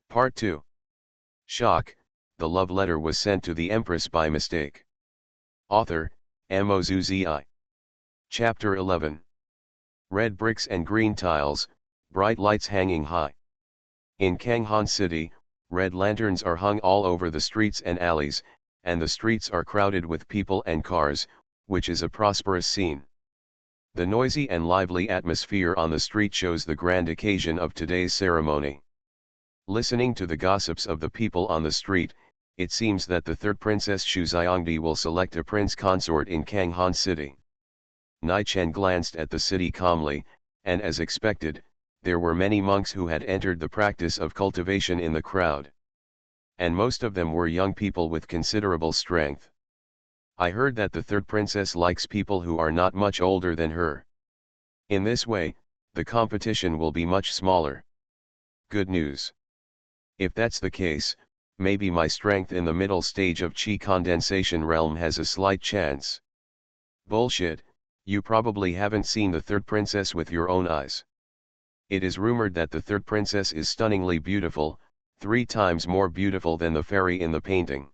Part 2. Shock, the love letter was sent to the Empress by mistake. Author, Mozuzi. Chapter 11. Red bricks and green tiles, bright lights hanging high. In Kanghan City, red lanterns are hung all over the streets and alleys, and the streets are crowded with people and cars, which is a prosperous scene. The noisy and lively atmosphere on the street shows the grand occasion of today's ceremony. Listening to the gossips of the people on the street, it seems that the third princess Shuxiangdi will select a prince consort in Kanghan City. Nai Chen glanced at the city calmly, and as expected, there were many monks who had entered the practice of cultivation in the crowd. And most of them were young people with considerable strength. I heard that the third princess likes people who are not much older than her. In this way, the competition will be much smaller. Good news. If that's the case, maybe my strength in the middle stage of chi condensation realm has a slight chance. Bullshit, you probably haven't seen the third princess with your own eyes. It is rumored that the third princess is stunningly beautiful, 3 times more beautiful than the fairy in the painting.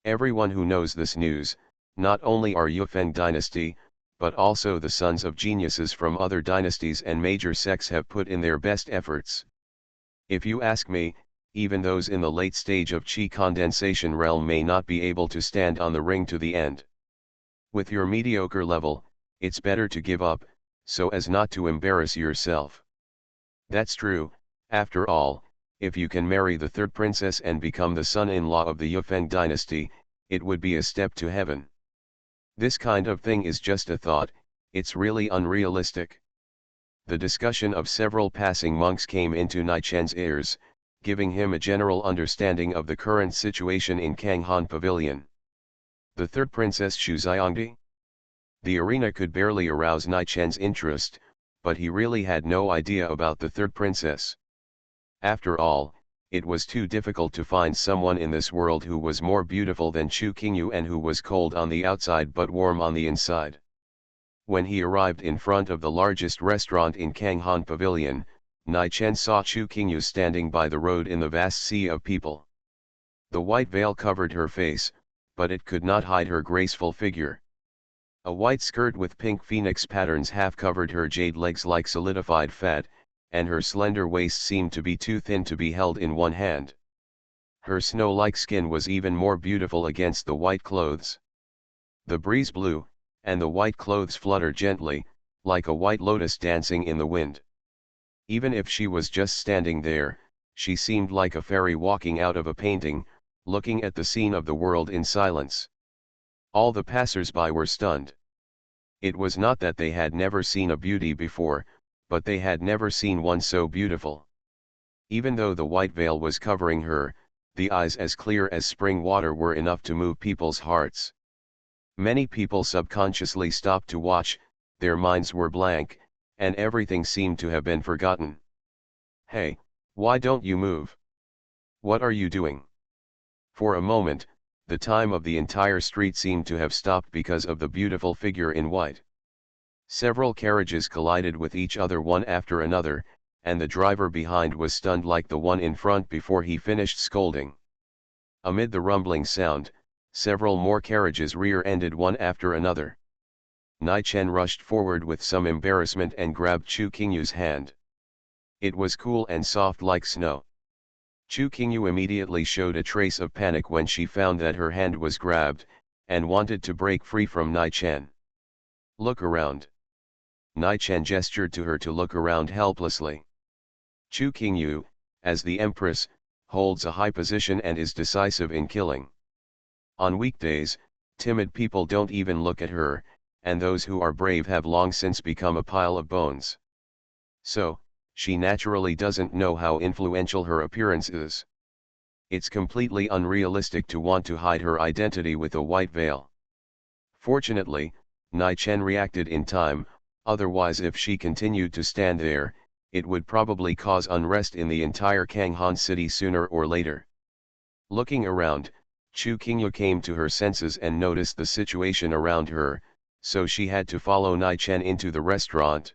Everyone who knows this news, not only our Yufeng dynasty, but also the sons of geniuses from other dynasties and major sects have put in their best efforts. If you ask me, even those in the late stage of chi condensation realm may not be able to stand on the ring to the end. With your mediocre level, it's better to give up, so as not to embarrass yourself. That's true, after all, if you can marry the third princess and become the son-in-law of the Yufeng dynasty, it would be a step to heaven. This kind of thing is just a thought, it's really unrealistic. The discussion of several passing monks came into Nai Chen's ears, giving him a general understanding of the current situation in Kanghan Pavilion. The third princess Shuxiangdi? The arena could barely arouse Nai Chen's interest, but he really had no idea about the third princess. After all, it was too difficult to find someone in this world who was more beautiful than Chu Qingyu and who was cold on the outside but warm on the inside. When he arrived in front of the largest restaurant in Kanghan Pavilion, Nai Chen saw Chu Qingyu standing by the road in the vast sea of people. The white veil covered her face, but it could not hide her graceful figure. A white skirt with pink phoenix patterns half covered her jade legs like solidified fat, and her slender waist seemed to be too thin to be held in one hand. Her snow-like skin was even more beautiful against the white clothes. The breeze blew, and the white clothes fluttered gently, like a white lotus dancing in the wind. Even if she was just standing there, she seemed like a fairy walking out of a painting, looking at the scene of the world in silence. All the passers-by were stunned. It was not that they had never seen a beauty before, but they had never seen one so beautiful. Even though the white veil was covering her, the eyes as clear as spring water were enough to move people's hearts. Many people subconsciously stopped to watch, their minds were blank, and everything seemed to have been forgotten. Hey, why don't you move? What are you doing? For a moment, the time of the entire street seemed to have stopped because of the beautiful figure in white. Several carriages collided with each other one after another, and the driver behind was stunned like the one in front before he finished scolding. Amid the rumbling sound, several more carriages rear-ended one after another. Nai Chen rushed forward with some embarrassment and grabbed Chu Qingyu's hand. It was cool and soft like snow. Chu Qingyu immediately showed a trace of panic when she found that her hand was grabbed, and wanted to break free from Nai Chen. Look around. Nai Chen gestured to her to look around helplessly. Chu Qingyu, as the empress, holds a high position and is decisive in killing. On weekdays, timid people don't even look at her, and those who are brave have long since become a pile of bones. So, she naturally doesn't know how influential her appearance is. It's completely unrealistic to want to hide her identity with a white veil. Fortunately, Nai Chen reacted in time, otherwise if she continued to stand there, it would probably cause unrest in the entire Kanghan city sooner or later. Looking around, Chu Qingyu came to her senses and noticed the situation around her, so she had to follow Nai Chen into the restaurant.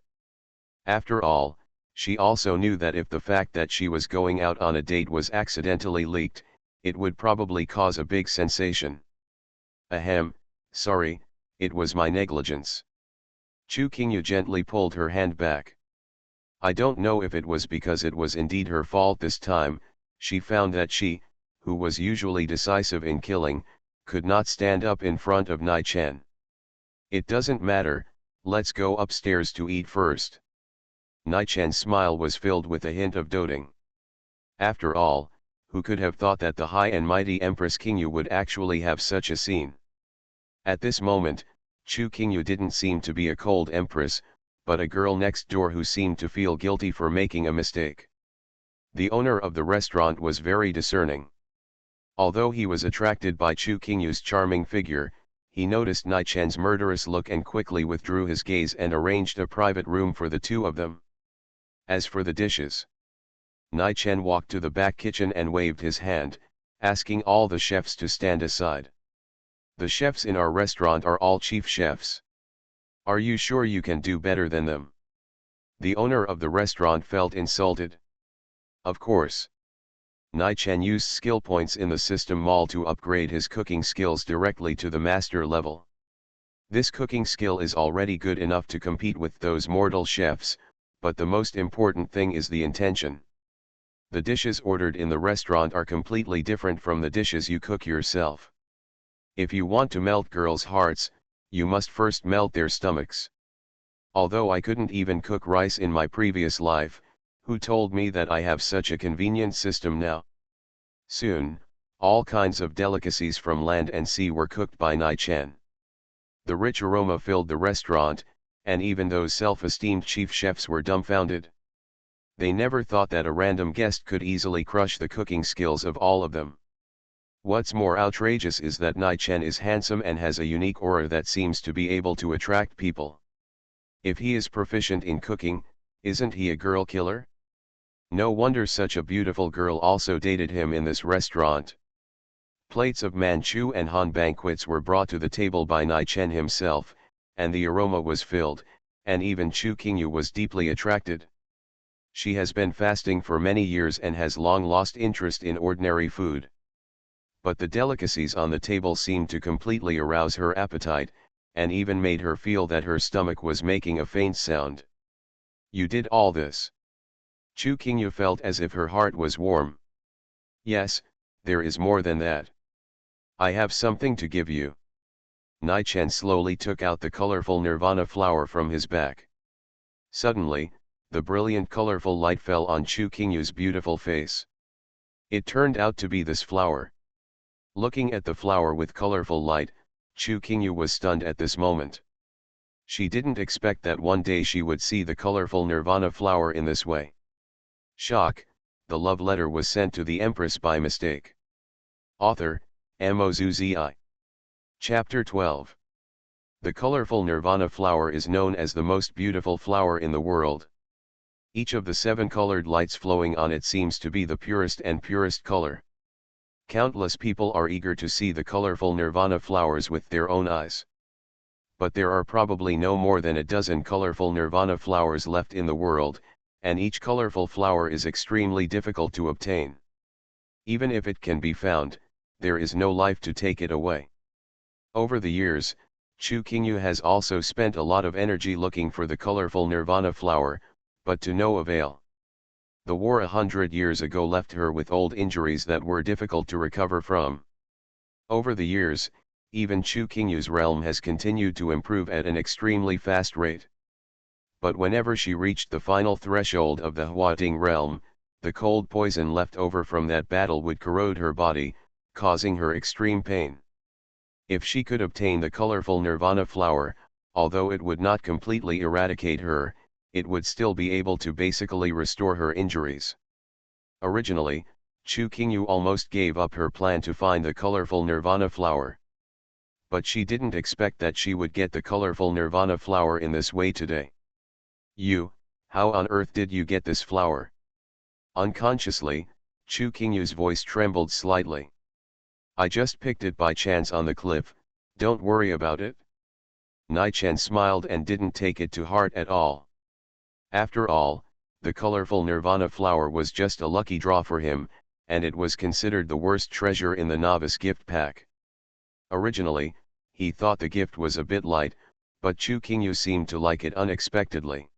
After all, She also knew that if the fact that she was going out on a date was accidentally leaked, it would probably cause a big sensation. Ahem, sorry, it was my negligence. Chu Qingyu gently pulled her hand back. I don't know if it was because it was indeed her fault this time. She found that she, who was usually decisive in killing, could not stand up in front of Nai Chen. It doesn't matter, let's go upstairs to eat first. Nai Chen's smile was filled with a hint of doting. After all, who could have thought that the high and mighty Empress Qingyu would actually have such a scene? At this moment, Chu Qingyu didn't seem to be a cold empress, but a girl next door who seemed to feel guilty for making a mistake. The owner of the restaurant was very discerning. Although he was attracted by Chu Qingyu's charming figure, he noticed Nai Chen's murderous look and quickly withdrew his gaze and arranged a private room for the two of them. As for the dishes, Nai Chen walked to the back kitchen and waved his hand, asking all the chefs to stand aside. The chefs in our restaurant are all chief chefs. Are you sure you can do better than them? The owner of the restaurant felt insulted. Of course. Nai Chen used skill points in the system mall to upgrade his cooking skills directly to the master level. This cooking skill is already good enough to compete with those mortal chefs, but the most important thing is the intention. The dishes ordered in the restaurant are completely different from the dishes you cook yourself. If you want to melt girls' hearts, you must first melt their stomachs. Although I couldn't even cook rice in my previous life, who told me that I have such a convenient system now? Soon, all kinds of delicacies from land and sea were cooked by Nai Chen. The rich aroma filled the restaurant, and even those self-esteemed chief chefs were dumbfounded. They never thought that a random guest could easily crush the cooking skills of all of them. What's more outrageous is that Nai Chen is handsome and has a unique aura that seems to be able to attract people. If he is proficient in cooking, isn't he a girl killer? No wonder such a beautiful girl also dated him in this restaurant. Plates of Manchu and Han banquets were brought to the table by Nai Chen himself, and the aroma was filled, and even Chu Qingyu was deeply attracted. She has been fasting for many years and has long lost interest in ordinary food. But the delicacies on the table seemed to completely arouse her appetite, and even made her feel that her stomach was making a faint sound. You did all this? Chu Qingyu felt as if her heart was warm. Yes, there is more than that. I have something to give you. Nai Chen slowly took out the colorful nirvana flower from his back. Suddenly, the brilliant colorful light fell on Chu Qingyu's beautiful face. It turned out to be this flower. Looking at the flower with colorful light, Chu Qingyu was stunned at this moment. She didn't expect that one day she would see the colorful nirvana flower in this way. Shock, the love letter was sent to the Empress by mistake. Author, MaleProtagonist. Chapter 12. The colorful nirvana flower is known as the most beautiful flower in the world. Each of the 7 colored lights flowing on it seems to be the purest and purest color. Countless people are eager to see the colorful nirvana flowers with their own eyes. But there are probably no more than a dozen colorful nirvana flowers left in the world, and each colorful flower is extremely difficult to obtain. Even if it can be found, there is no life to take it away. Over the years, Chu Qingyu has also spent a lot of energy looking for the colorful nirvana flower, but to no avail. The war 100 years ago left her with old injuries that were difficult to recover from. Over the years, even Chu Qingyu's realm has continued to improve at an extremely fast rate. But whenever she reached the final threshold of the Huating realm, the cold poison left over from that battle would corrode her body, causing her extreme pain. If she could obtain the colorful nirvana flower, although it would not completely eradicate her, it would still be able to basically restore her injuries. Originally, Chu Qingyu almost gave up her plan to find the colorful nirvana flower. But she didn't expect that she would get the colorful nirvana flower in this way today. How on earth did you get this flower? Unconsciously, Chu Qingyu's voice trembled slightly. I just picked it by chance on the cliff, don't worry about it. Nai Chen smiled and didn't take it to heart at all. After all, the colorful nirvana flower was just a lucky draw for him, and it was considered the worst treasure in the novice gift pack. Originally, he thought the gift was a bit light, but Chu Qingyu seemed to like it unexpectedly.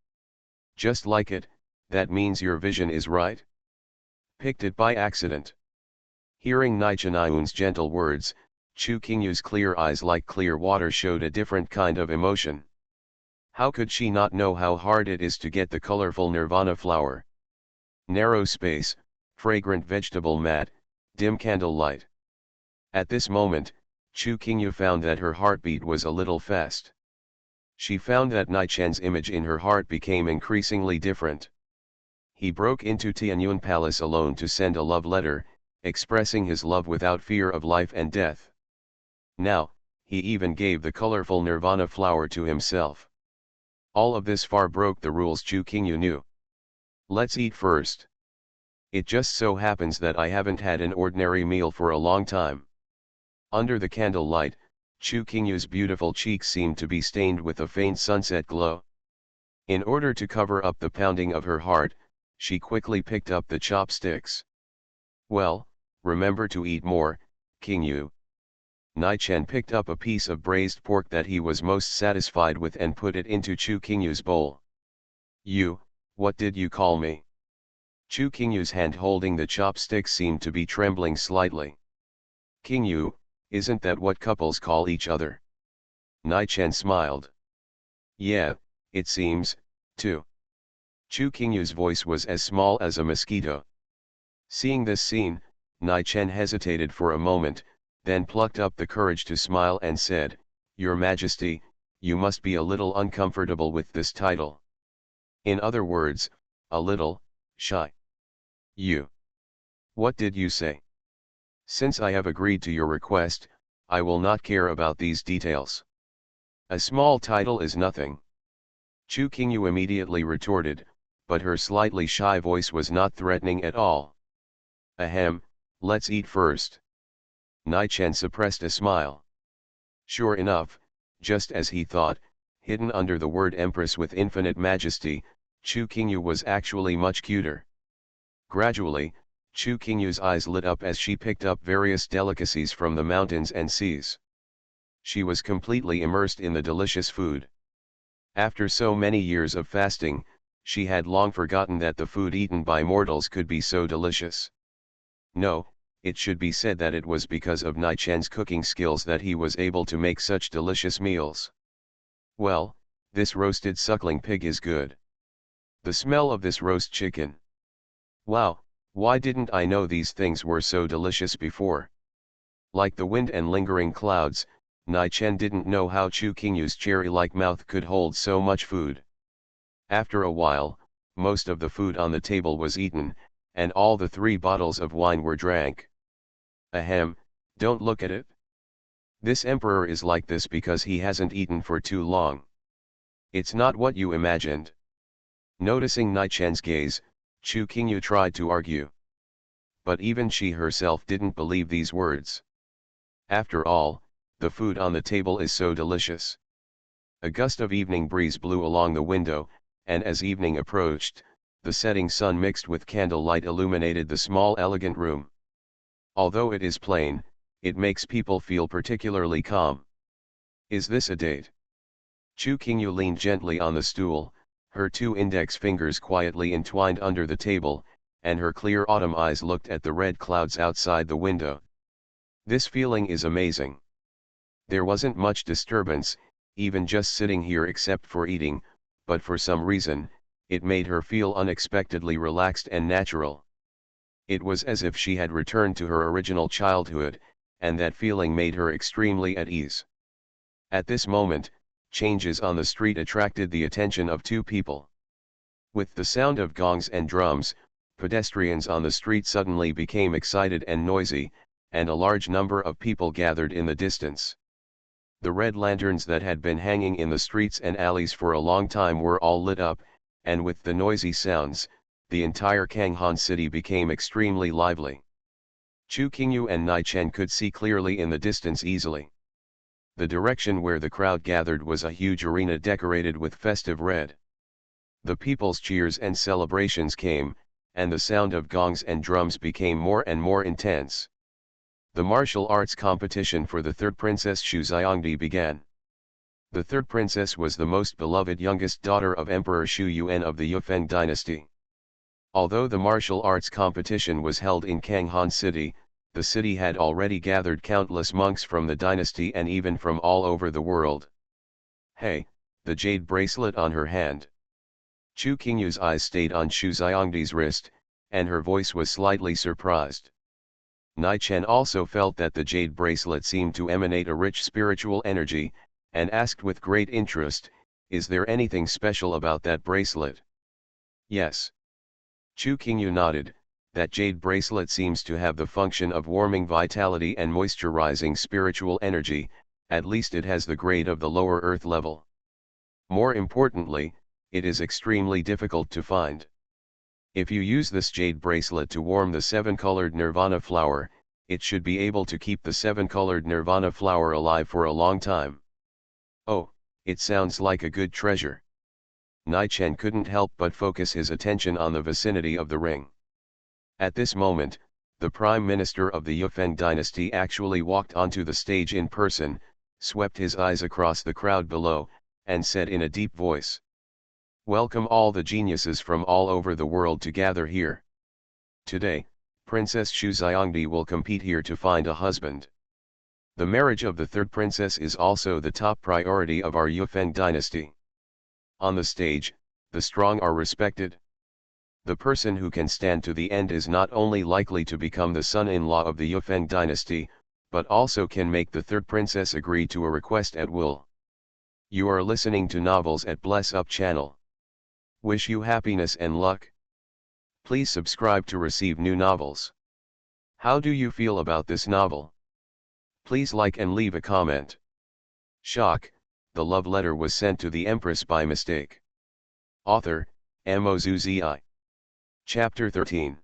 Just like it, that means your vision is right? Picked it by accident. Hearing Nichinyun's gentle words, Chu Qingyu's clear eyes like clear water showed a different kind of emotion. How could she not know how hard it is to get the colorful nirvana flower? Narrow space, fragrant vegetable mat, dim candle light. At this moment, Chu Qingyu found that her heartbeat was a little fast. She found that Nichen's image in her heart became increasingly different. He broke into Tianyun Palace alone to send a love letter, expressing his love without fear of life and death. Now, he even gave the colorful nirvana flower to himself. All of this far broke the rules Chu Qingyu knew. Let's eat first. It just so happens that I haven't had an ordinary meal for a long time. Under the candle light, Chu Qingyu's beautiful cheeks seemed to be stained with a faint sunset glow. In order to cover up the pounding of her heart, she quickly picked up the chopsticks. Well, remember to eat more, Qingyu. Nichen picked up a piece of braised pork that he was most satisfied with and put it into Chu Qingyu's bowl. You, what did you call me? Chu Qingyu's hand holding the chopsticks seemed to be trembling slightly. Qingyu, isn't that what couples call each other? Nichen smiled. Yeah, it seems, too. Chu Qingyu's voice was as small as a mosquito. Seeing this scene, Nichen hesitated for a moment, then plucked up the courage to smile and said, Your Majesty, you must be a little uncomfortable with this title. In other words, a little shy. You. What did you say? Since I have agreed to your request, I will not care about these details. A small title is nothing. Chu Qingyu immediately retorted, but her slightly shy voice was not threatening at all. Ahem, let's eat first. Nichen suppressed a smile. Sure enough, just as he thought, hidden under the word empress with infinite majesty, Chu Qingyu was actually much cuter. Gradually, Chu Qingyu's eyes lit up as she picked up various delicacies from the mountains and seas. She was completely immersed in the delicious food. After so many years of fasting, she had long forgotten that the food eaten by mortals could be so delicious. No, it should be said that it was because of Nichen's cooking skills that he was able to make such delicious meals. Well, this roasted suckling pig is good. The smell of this roast chicken. Wow, why didn't I know these things were so delicious before? Like the wind and lingering clouds, Nichen didn't know how Chu Qingyu's cherry-like mouth could hold so much food. After a while, most of the food on the table was eaten, and all the 3 bottles of wine were drank. Ahem, don't look at it. This emperor is like this because he hasn't eaten for too long. It's not what you imagined. Noticing Nichen's gaze, Chu Qingyu tried to argue. But even she herself didn't believe these words. After all, the food on the table is so delicious. A gust of evening breeze blew along the window, and as evening approached, the setting sun mixed with candlelight illuminated the small elegant room. Although it is plain, it makes people feel particularly calm. Is this a date? Chu Qingyu leaned gently on the stool, her 2 index fingers quietly entwined under the table, and her clear autumn eyes looked at the red clouds outside the window. This feeling is amazing. There wasn't much disturbance, even just sitting here except for eating, but for some reason, it made her feel unexpectedly relaxed and natural. It was as if she had returned to her original childhood, and that feeling made her extremely at ease. At this moment, changes on the street attracted the attention of 2 people. With the sound of gongs and drums, pedestrians on the street suddenly became excited and noisy, and a large number of people gathered in the distance. The red lanterns that had been hanging in the streets and alleys for a long time were all lit up, and with the noisy sounds, the entire Kanghan city became extremely lively. Chu Qingyu and Nichen could see clearly in the distance easily. The direction where the crowd gathered was a huge arena decorated with festive red. The people's cheers and celebrations came, and the sound of gongs and drums became more and more intense. The martial arts competition for the third princess Xu Xiongdi began. The third princess was the most beloved youngest daughter of Emperor Xu Yuan of the Yufeng dynasty. Although the martial arts competition was held in Kanghan City, the city had already gathered countless monks from the dynasty and even from all over the world. Hey, the jade bracelet on her hand. Chu Qingyu's eyes stayed on Xu Xiongdi's wrist, and her voice was slightly surprised. Nai Chen also felt that the jade bracelet seemed to emanate a rich spiritual energy, and asked with great interest, "Is there anything special about that bracelet?" "Yes." Chu Qingyu nodded, "That jade bracelet seems to have the function of warming vitality and moisturizing spiritual energy, at least it has the grade of the lower earth level. More importantly, it is extremely difficult to find. If you use this jade bracelet to warm the seven-colored nirvana flower, it should be able to keep the seven-colored nirvana flower alive for a long time." "Oh, it sounds like a good treasure." Nai Chen couldn't help but focus his attention on the vicinity of the ring. At this moment, the Prime Minister of the Yufeng dynasty actually walked onto the stage in person, swept his eyes across the crowd below, and said in a deep voice, "Welcome all the geniuses from all over the world to gather here. Today, Princess Xu Xiongdi will compete here to find a husband. The marriage of the third princess is also the top priority of our Yufeng dynasty. On the stage, the strong are respected. The person who can stand to the end is not only likely to become the son-in-law of the Yufeng dynasty, but also can make the third princess agree to a request at will." You are listening to Novels at Bless Up channel. Wish you happiness and luck. Please subscribe to receive new novels. How do you feel about this novel? Please like and leave a comment. Shock, the love letter was sent to the Empress by mistake. Author, MaleProtagonist. Chapter 13.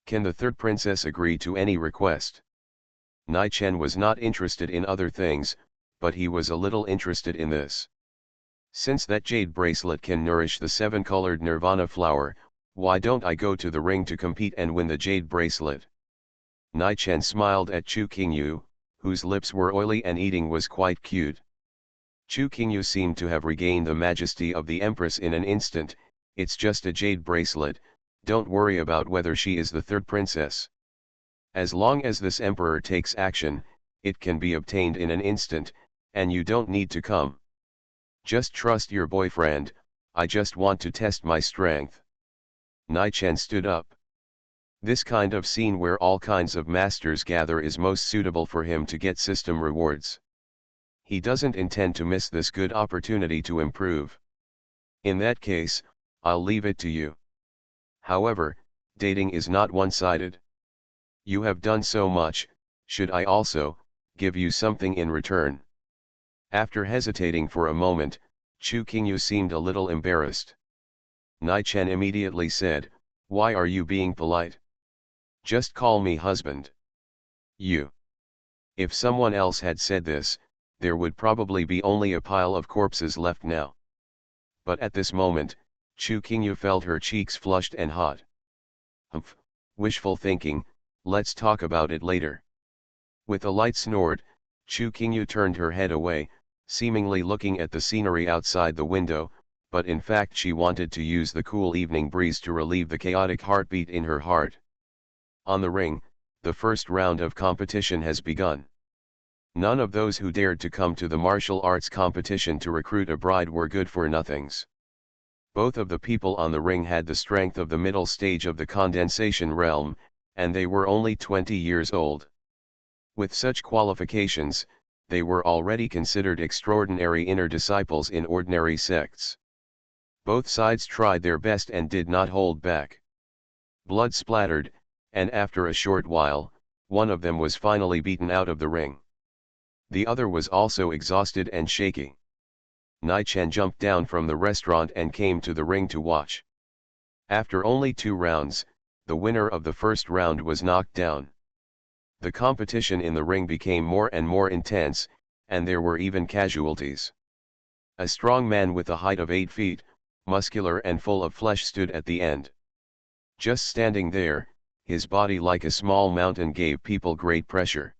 Can the third princess agree to any request? Nai Chen was not interested in other things, but he was a little interested in this. Since that jade bracelet can nourish the seven-colored nirvana flower, why don't I go to the ring to compete and win the jade bracelet? Nai Chen smiled at Chu Qingyu, whose lips were oily and eating was quite cute. Chu Qingyu seemed to have regained the majesty of the Empress in an instant. "It's just a jade bracelet, don't worry about whether she is the third princess. As long as this emperor takes action, it can be obtained in an instant, and you don't need to come. Just trust your boyfriend, I just want to test my strength." Nai Chen stood up. This kind of scene where all kinds of masters gather is most suitable for him to get system rewards. He doesn't intend to miss this good opportunity to improve. In that case, I'll leave it to you. However, dating is not one-sided. You have done so much, should I also give you something in return? After hesitating for a moment, Chu Qingyu seemed a little embarrassed. Nai Chen immediately said, "Why are you being polite? Just call me husband." "You." If someone else had said this, there would probably be only a pile of corpses left now. But at this moment, Chu Qingyu felt her cheeks flushed and hot. "Humph, wishful thinking, let's talk about it later." With a light snort, Chu Qingyu turned her head away, seemingly looking at the scenery outside the window, but in fact she wanted to use the cool evening breeze to relieve the chaotic heartbeat in her heart. On the ring, the first round of competition has begun. None of those who dared to come to the martial arts competition to recruit a bride were good-for-nothings. Both of the people on the ring had the strength of the middle stage of the condensation realm, and they were only 20 years old. With such qualifications, they were already considered extraordinary inner disciples in ordinary sects. Both sides tried their best and did not hold back. Blood splattered, and after a short while, one of them was finally beaten out of the ring. The other was also exhausted and shaky. Nai Chen jumped down from the restaurant and came to the ring to watch. After only 2 rounds, the winner of the first round was knocked down. The competition in the ring became more and more intense, and there were even casualties. A strong man with a height of 8 feet, muscular and full of flesh, stood at the end. Just standing there, his body like a small mountain gave people great pressure.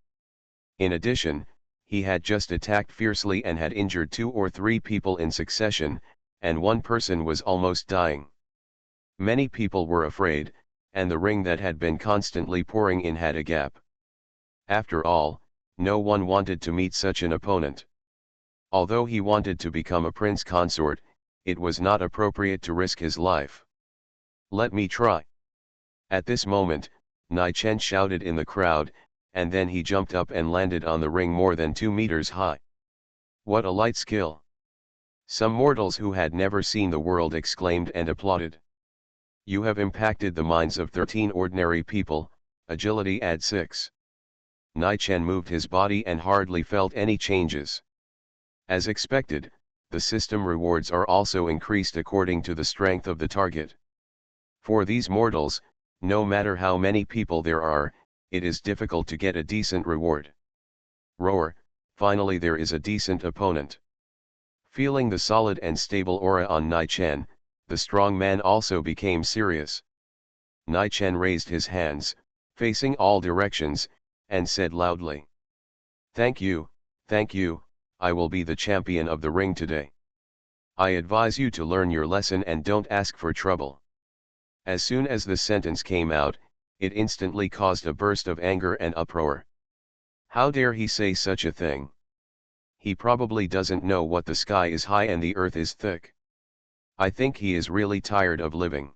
In addition, he had just attacked fiercely and had injured 2 or 3 people in succession, and one person was almost dying. Many people were afraid, and the ring that had been constantly pouring in had a gap. After all, no one wanted to meet such an opponent. Although he wanted to become a prince consort, it was not appropriate to risk his life. "Let me try." At this moment, Nai Chen shouted in the crowd, and then he jumped up and landed on the ring more than 2 meters high. What a light skill! Some mortals who had never seen the world exclaimed and applauded. "You have impacted the minds of 13 ordinary people, agility add 6. Nai Chen moved his body and hardly felt any changes. As expected, the system rewards are also increased according to the strength of the target. For these mortals, no matter how many people there are, it is difficult to get a decent reward. Roar, finally there is a decent opponent. Feeling the solid and stable aura on Nai Chen, the strong man also became serious. Nai Chen raised his hands, facing all directions, and said loudly, thank you, I will be the champion of the ring today. I advise you to learn your lesson and don't ask for trouble." As soon as the sentence came out, it instantly caused a burst of anger and uproar. How dare he say such a thing? He probably doesn't know what the sky is high and the earth is thick. I think he is really tired of living.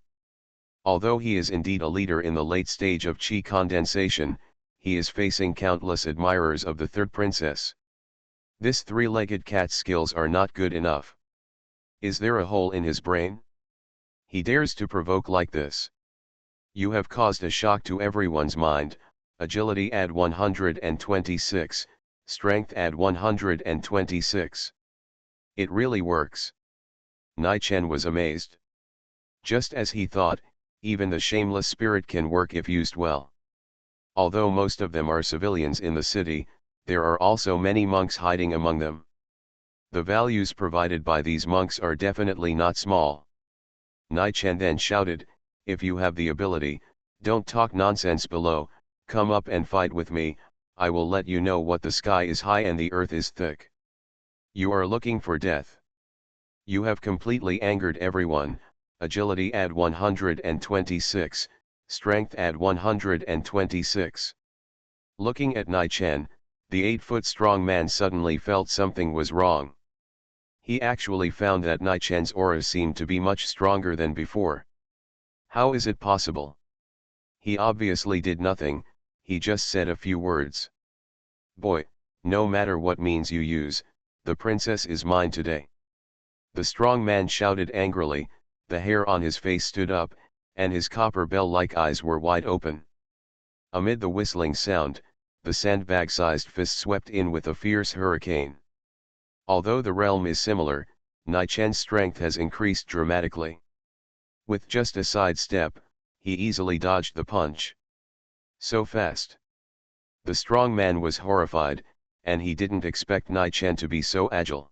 Although he is indeed a leader in the late stage of chi condensation, he is facing countless admirers of the third princess. This three-legged cat's skills are not good enough. Is there a hole in his brain? He dares to provoke like this. You have caused a shock to everyone's mind. Agility add 126, strength add 126. It really works. Nai Chen was amazed. Just as he thought, even the shameless spirit can work if used well. Although most of them are civilians in the city, there are also many monks hiding among them. The values provided by these monks are definitely not small. Nai Chen then shouted, if you have the ability, don't talk nonsense below, come up and fight with me, I will let you know what the sky is high and the earth is thick. You are looking for death. You have completely angered everyone. Agility add 126, strength add 126. Looking at Nai Chen, the 8-foot strong man suddenly felt something was wrong. He actually found that Nai Chen's aura seemed to be much stronger than before. How is it possible? He obviously did nothing, he just said a few words. Boy, no matter what means you use, the princess is mine today. The strong man shouted angrily, the hair on his face stood up, and his copper bell-like eyes were wide open. Amid the whistling sound, the sandbag-sized fist swept in with a fierce hurricane. Although the realm is similar, Nai Chen's strength has increased dramatically. With just a side step, he easily dodged the punch. So fast. The strong man was horrified, and he didn't expect Nai Chen to be so agile.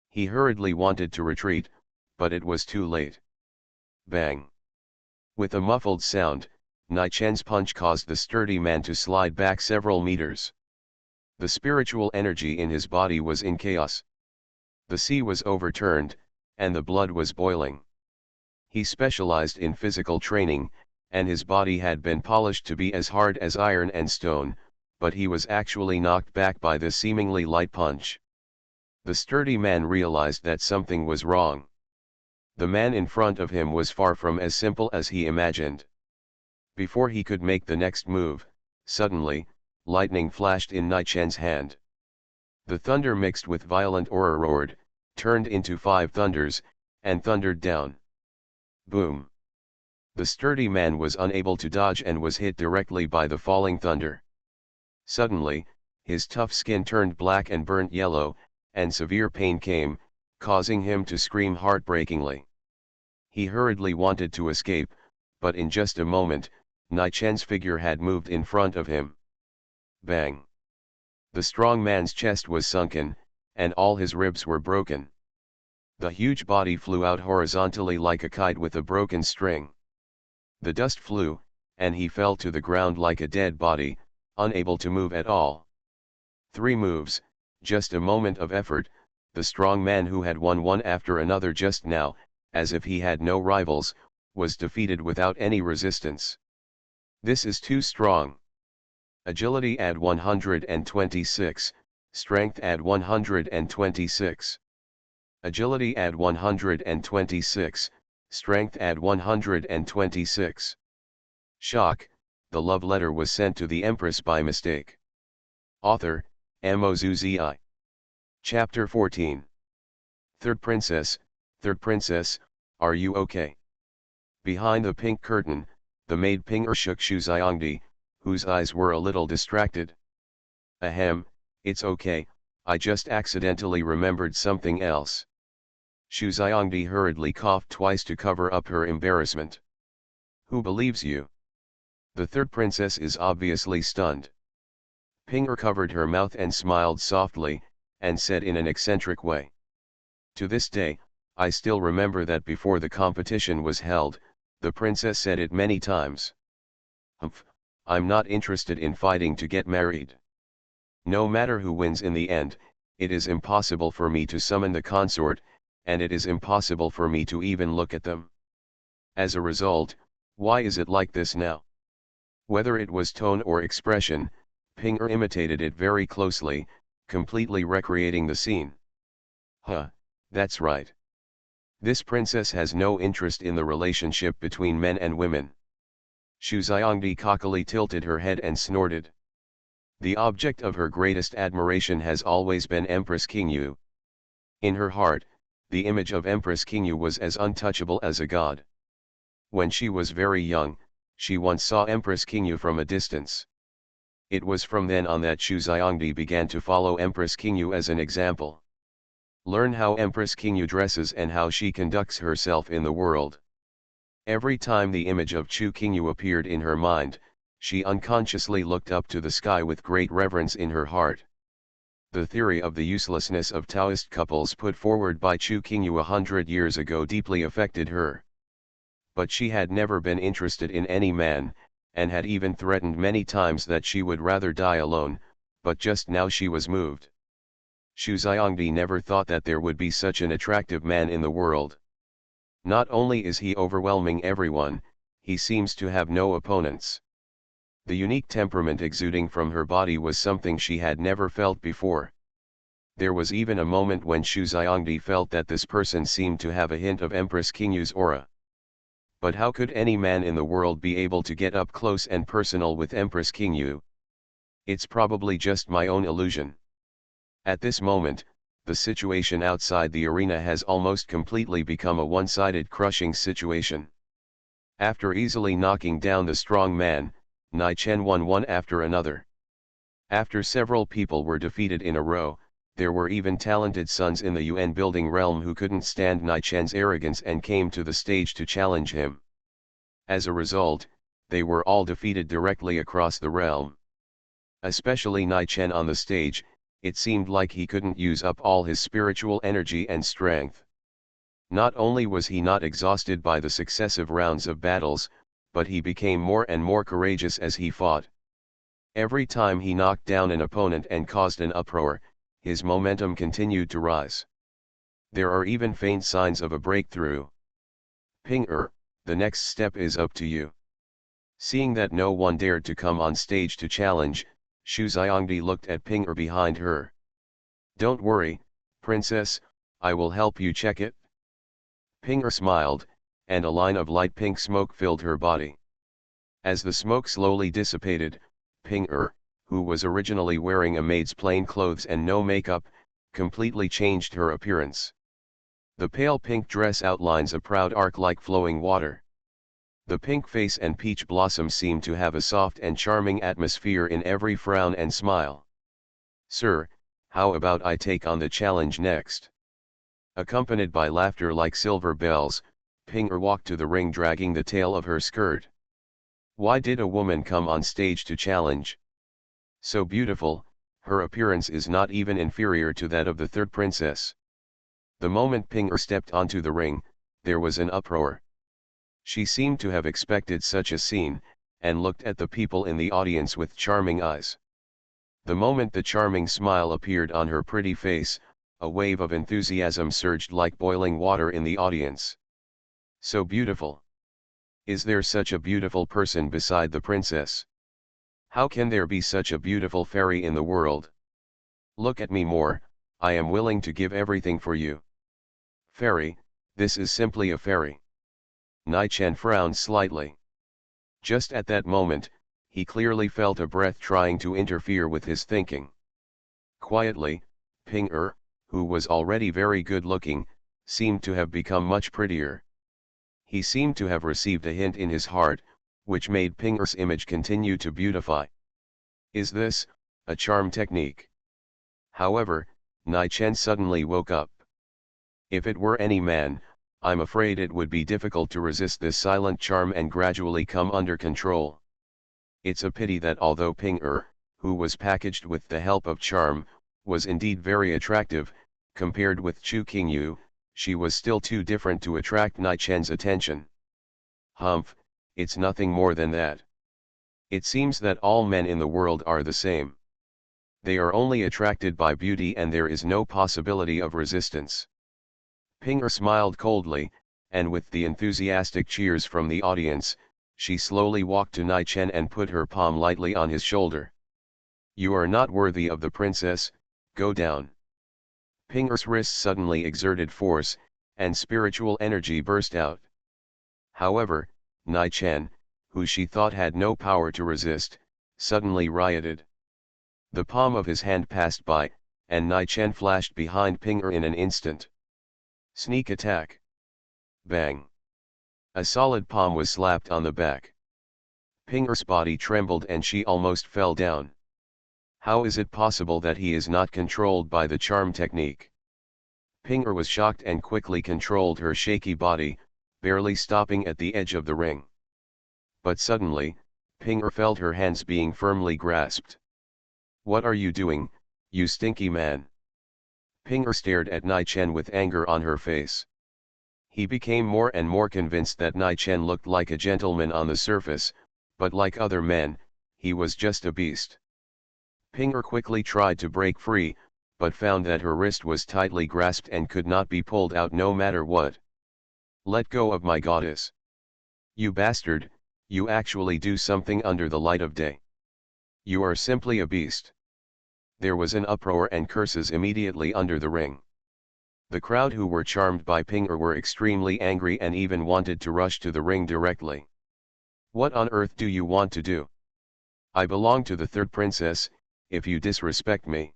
He hurriedly wanted to retreat, but it was too late. Bang! With a muffled sound, Nai Chen's punch caused the sturdy man to slide back several meters. The spiritual energy in his body was in chaos. The sea was overturned, and the blood was boiling. He specialized in physical training, and his body had been polished to be as hard as iron and stone, but he was actually knocked back by this seemingly light punch. The sturdy man realized that something was wrong. The man in front of him was far from as simple as he imagined. Before he could make the next move, suddenly, lightning flashed in Nai Chen's hand. The thunder mixed with violent aura roared, turned into 5 thunders, and thundered down. Boom! The sturdy man was unable to dodge and was hit directly by the falling thunder. Suddenly, his tough skin turned black and burnt yellow, and severe pain came, causing him to scream heartbreakingly. He hurriedly wanted to escape, but in just a moment, Nai Chen's figure had moved in front of him. Bang! The strong man's chest was sunken, and all his ribs were broken. The huge body flew out horizontally like a kite with a broken string. The dust flew, and he fell to the ground like a dead body, unable to move at all. 3 moves, just a moment of effort, the strong man who had won one after another just now, as if he had no rivals, was defeated without any resistance. This is too strong. Agility add 126, strength add 126. Agility add 126, strength add 126. Shock, the love letter was sent to the Empress by mistake. Author, MaleProtagonist. Chapter 14. Third Princess, are you okay? Behind the pink curtain, the maid Ping-er shook Xu Xiangdi, whose eyes were a little distracted. Ahem, it's okay, I just accidentally remembered something else. Xu Xiangdi hurriedly coughed twice to cover up her embarrassment. Who believes you? The third princess is obviously stunned. Ping-er covered her mouth and smiled softly, and said in an eccentric way. To this day, I still remember that before the competition was held, the princess said it many times. Humph, I'm not interested in fighting to get married. No matter who wins in the end, it is impossible for me to summon the consort, and it is impossible for me to even look at them. As a result, why is it like this now? Whether it was tone or expression, Ping-er imitated it very closely, completely recreating the scene. Huh, that's right. This princess has no interest in the relationship between men and women. Xu Xiangdi cockily tilted her head and snorted. The object of her greatest admiration has always been Empress Qingyu. In her heart, the image of Empress Qingyu was as untouchable as a god. When she was very young, she once saw Empress Qingyu from a distance. It was from then on that Xu Xiangdi began to follow Empress Qingyu as an example. Learn how Empress Qingyu dresses and how she conducts herself in the world. Every time the image of Chu Qingyu appeared in her mind, she unconsciously looked up to the sky with great reverence in her heart. The theory of the uselessness of Taoist couples put forward by Chu Qingyu 100 years ago deeply affected her. But she had never been interested in any man, and had even threatened many times that she would rather die alone, but just now she was moved. Xu Xiangdi never thought that there would be such an attractive man in the world. Not only is he overwhelming everyone, he seems to have no opponents. The unique temperament exuding from her body was something she had never felt before. There was even a moment when Xu Xiangdi felt that this person seemed to have a hint of Empress Qingyu's aura. But how could any man in the world be able to get up close and personal with Empress Qingyu? It's probably just my own illusion. At this moment, the situation outside the arena has almost completely become a one-sided crushing situation. After easily knocking down the strong man, Nai Chen won one after another. After several people were defeated in a row, there were even talented sons in the Yuan building realm who couldn't stand Nai Chen's arrogance and came to the stage to challenge him. As a result, they were all defeated directly across the realm. Especially Nai Chen on the stage, it seemed like he couldn't use up all his spiritual energy and strength. Not only was he not exhausted by the successive rounds of battles, but he became more and more courageous as he fought. Every time he knocked down an opponent and caused an uproar, his momentum continued to rise. There are even faint signs of a breakthrough. Ping-er, the next step is up to you. Seeing that no one dared to come on stage to challenge, Xu Xiangdi looked at Ping-er behind her. Don't worry, princess, I will help you check it. Ping-er smiled, and a line of light pink smoke filled her body. As the smoke slowly dissipated, Ping-er, who was originally wearing a maid's plain clothes and no makeup, completely changed her appearance. The pale pink dress outlines a proud arc like flowing water. The pink face and peach blossom seem to have a soft and charming atmosphere in every frown and smile. Sir, how about I take on the challenge next? Accompanied by laughter like silver bells, Ping-er walked to the ring dragging the tail of her skirt. Why did a woman come on stage to challenge? So beautiful, her appearance is not even inferior to that of the third princess. The moment Ping Er stepped onto the ring, there was an uproar. She seemed to have expected such a scene, and looked at the people in the audience with charming eyes. The moment the charming smile appeared on her pretty face, a wave of enthusiasm surged like boiling water in the audience. So beautiful! Is there such a beautiful person beside the princess? How can there be such a beautiful fairy in the world? Look at me more, I am willing to give everything for you. Fairy, this is simply a fairy. Nai Chen frowned slightly. Just at that moment, he clearly felt a breath trying to interfere with his thinking. Quietly, Ping Er, who was already very good looking, seemed to have become much prettier. He seemed to have received a hint in his heart, which made Ping Er's image continue to beautify. Is this a charm technique? However, Nai Chen suddenly woke up. If it were any man, I'm afraid it would be difficult to resist this silent charm and gradually come under control. It's a pity that although Ping Er, who was packaged with the help of charm, was indeed very attractive, compared with Chu Qingyu, she was still too different to attract Nai Chen's attention. Humph, it's nothing more than that. It seems that all men in the world are the same. They are only attracted by beauty and there is no possibility of resistance. Ping Er smiled coldly, and with the enthusiastic cheers from the audience, she slowly walked to Nai Chen and put her palm lightly on his shoulder. You are not worthy of the princess, go down. Ping Er's wrist suddenly exerted force, and spiritual energy burst out. However, Nai Chen, who she thought had no power to resist, suddenly rioted. The palm of his hand passed by, and Nai Chen flashed behind Ping Er in an instant. Sneak attack. Bang. A solid palm was slapped on the back. Ping Er's body trembled and she almost fell down. How is it possible that he is not controlled by the charm technique? Ping Er was shocked and quickly controlled her shaky body, barely stopping at the edge of the ring. But suddenly, Ping Er felt her hands being firmly grasped. What are you doing, you stinky man? Ping Er stared at Nai Chen with anger on her face. He became more and more convinced that Nai Chen looked like a gentleman on the surface, but like other men, he was just a beast. Ping Er quickly tried to break free, but found that her wrist was tightly grasped and could not be pulled out no matter what. Let go of my goddess. You bastard, you actually do something under the light of day. You are simply a beast. There was an uproar and curses immediately under the ring. The crowd who were charmed by Ping Er were extremely angry and even wanted to rush to the ring directly. What on earth do you want to do? I belong to the third princess, if you disrespect me.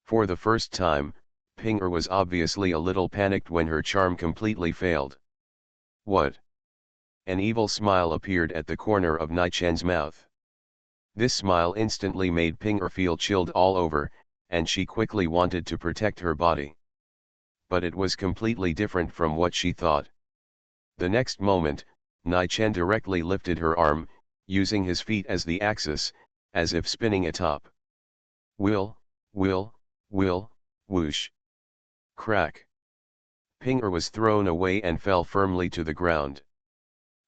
For the first time, Ping Er was obviously a little panicked when her charm completely failed. What? An evil smile appeared at the corner of Nai Chen's mouth. This smile instantly made Ping Er feel chilled all over, and she quickly wanted to protect her body. But it was completely different from what she thought. The next moment, Nai Chen directly lifted her arm, using his feet as the axis, as if spinning atop. Whoosh. Crack. Ping Er was thrown away and fell firmly to the ground.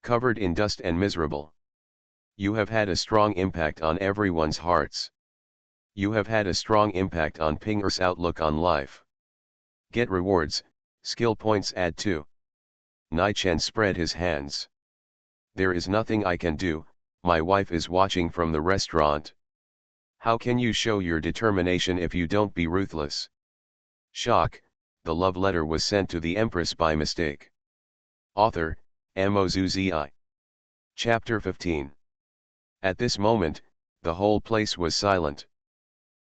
Covered in dust and miserable. You have had a strong impact on everyone's hearts. You have had a strong impact on Ping Er's outlook on life. Get rewards, skill points add 2. Nai Chen spread his hands. There is nothing I can do, my wife is watching from the restaurant. How can you show your determination if you don't be ruthless? Shock, the love letter was sent to the empress by mistake. Author, MaleProtagonist. Chapter 15. At this moment, the whole place was silent.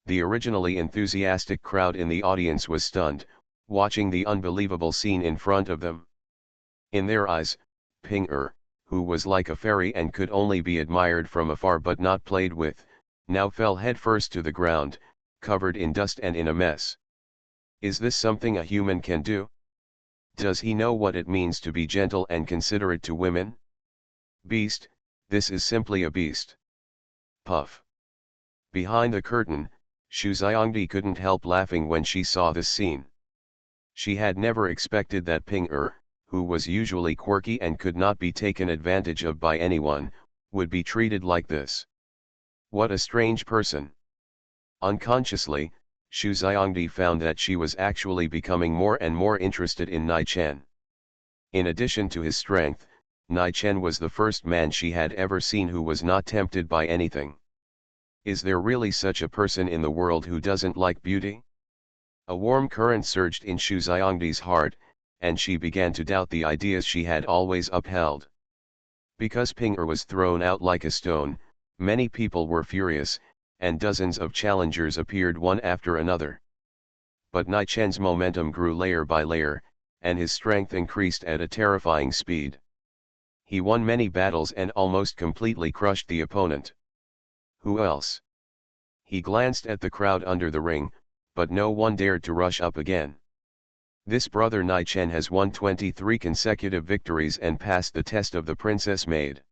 The originally enthusiastic crowd in the audience was stunned, watching the unbelievable scene in front of them. In their eyes, Ping Er, who was like a fairy and could only be admired from afar but not played with, now fell headfirst to the ground, covered in dust and in a mess. Is this something a human can do? Does he know what it means to be gentle and considerate to women? Beast, this is simply a beast. Puff. Behind the curtain, Xu Xiangdi couldn't help laughing when she saw this scene. She had never expected that Ping-er, who was usually quirky and could not be taken advantage of by anyone, would be treated like this. What a strange person. Unconsciously, Xu Xiongdi found that she was actually becoming more and more interested in Nai Chen. In addition to his strength, Nai Chen was the first man she had ever seen who was not tempted by anything. Is there really such a person in the world who doesn't like beauty? A warm current surged in Xu Xiongdi's heart, and she began to doubt the ideas she had always upheld. Because Ping-er was thrown out like a stone, many people were furious, and dozens of challengers appeared one after another. But Nai Chen's momentum grew layer by layer, and his strength increased at a terrifying speed. He won many battles and almost completely crushed the opponent. Who else? He glanced at the crowd under the ring, but no one dared to rush up again. This brother Nai Chen has won 23 consecutive victories and passed the test of the Princess Maid.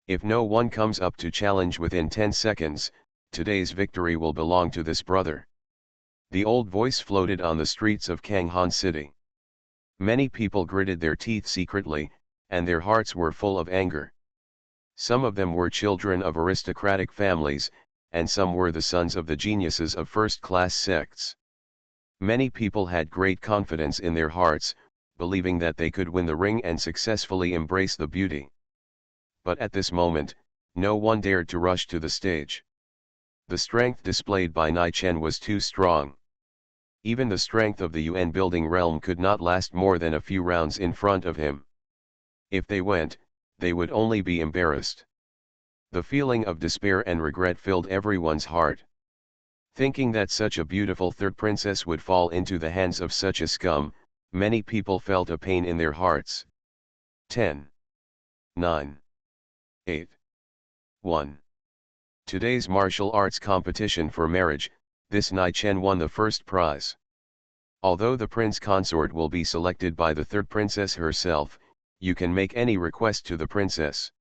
If no one comes up to challenge within 10 seconds, today's victory will belong to this brother. The old voice floated on the streets of Kanghan City. Many people gritted their teeth secretly, and their hearts were full of anger. Some of them were children of aristocratic families, and some were the sons of the geniuses of first-class sects. Many people had great confidence in their hearts, believing that they could win the ring and successfully embrace the beauty. But at this moment, no one dared to rush to the stage. The strength displayed by Nai Chen was too strong. Even the strength of the Yuan building realm could not last more than a few rounds in front of him. If they went, they would only be embarrassed. The feeling of despair and regret filled everyone's heart. Thinking that such a beautiful third princess would fall into the hands of such a scum, many people felt a pain in their hearts. 10. 9. 8. 1. Today's martial arts competition for marriage, this Nai Chen won the first prize. Although the prince consort will be selected by the third princess herself, you can make any request to the princess.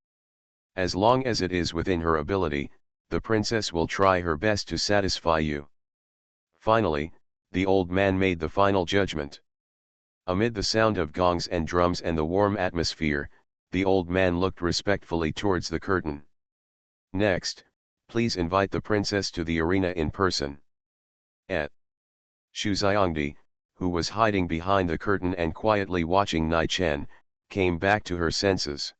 As long as it is within her ability, the princess will try her best to satisfy you. Finally, the old man made the final judgment. Amid the sound of gongs and drums and the warm atmosphere, the old man looked respectfully towards the curtain. Next, please invite the princess to the arena in person. Et. Xu Xiongdi, who was hiding behind the curtain and quietly watching Nai Chen, came back to her senses.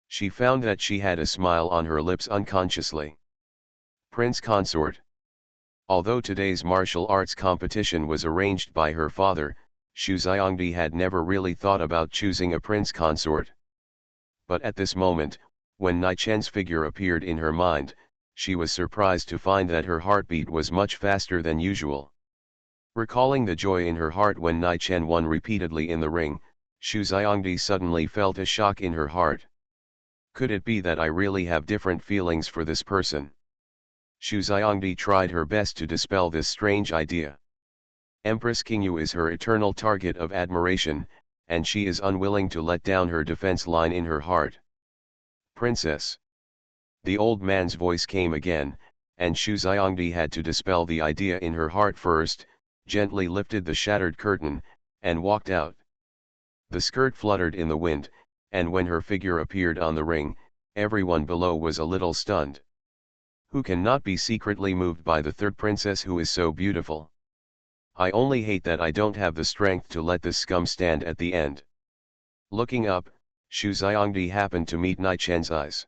She found that she had a smile on her lips unconsciously. Prince Consort. Although today's martial arts competition was arranged by her father, Xu Xiongdi had never really thought about choosing a prince consort. But at this moment, when Nai Chen's figure appeared in her mind, she was surprised to find that her heartbeat was much faster than usual. Recalling the joy in her heart when Nai Chen won repeatedly in the ring, Xu Xiongdi suddenly felt a shock in her heart. Could it be that I really have different feelings for this person? Xu Xiongdi tried her best to dispel this strange idea. Empress Qingyu is her eternal target of admiration, and she is unwilling to let down her defense line in her heart. Princess. The old man's voice came again, and Xu Xiongdi had to dispel the idea in her heart first, gently lifted the shattered curtain, and walked out. The skirt fluttered in the wind, and when her figure appeared on the ring, everyone below was a little stunned. Who can not be secretly moved by the third princess who is so beautiful? I only hate that I don't have the strength to let this scum stand at the end. Looking up, Xu Xiongdi happened to meet Nai Chen's eyes.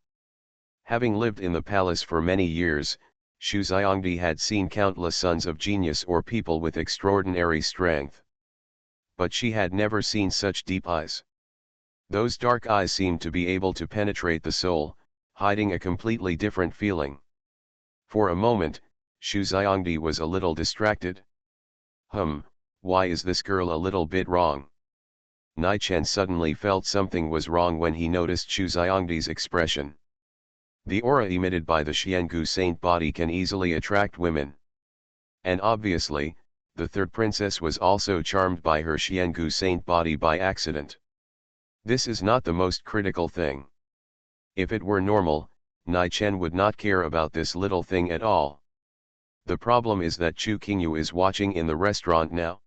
Having lived in the palace for many years, Xu Xiongdi had seen countless sons of genius or people with extraordinary strength. But she had never seen such deep eyes. Those dark eyes seemed to be able to penetrate the soul, hiding a completely different feeling. For a moment, Xu Xiongdi was a little distracted. Why is this girl a little bit wrong? Nai Chen suddenly felt something was wrong when he noticed Xu Xiongdi's expression. The aura emitted by the Xiangu saint body can easily attract women. And obviously, the third princess was also charmed by her Xiangu saint body by accident. This is not the most critical thing. If it were normal, Nai Chen would not care about this little thing at all. The problem is that Chu Qingyu is watching in the restaurant now.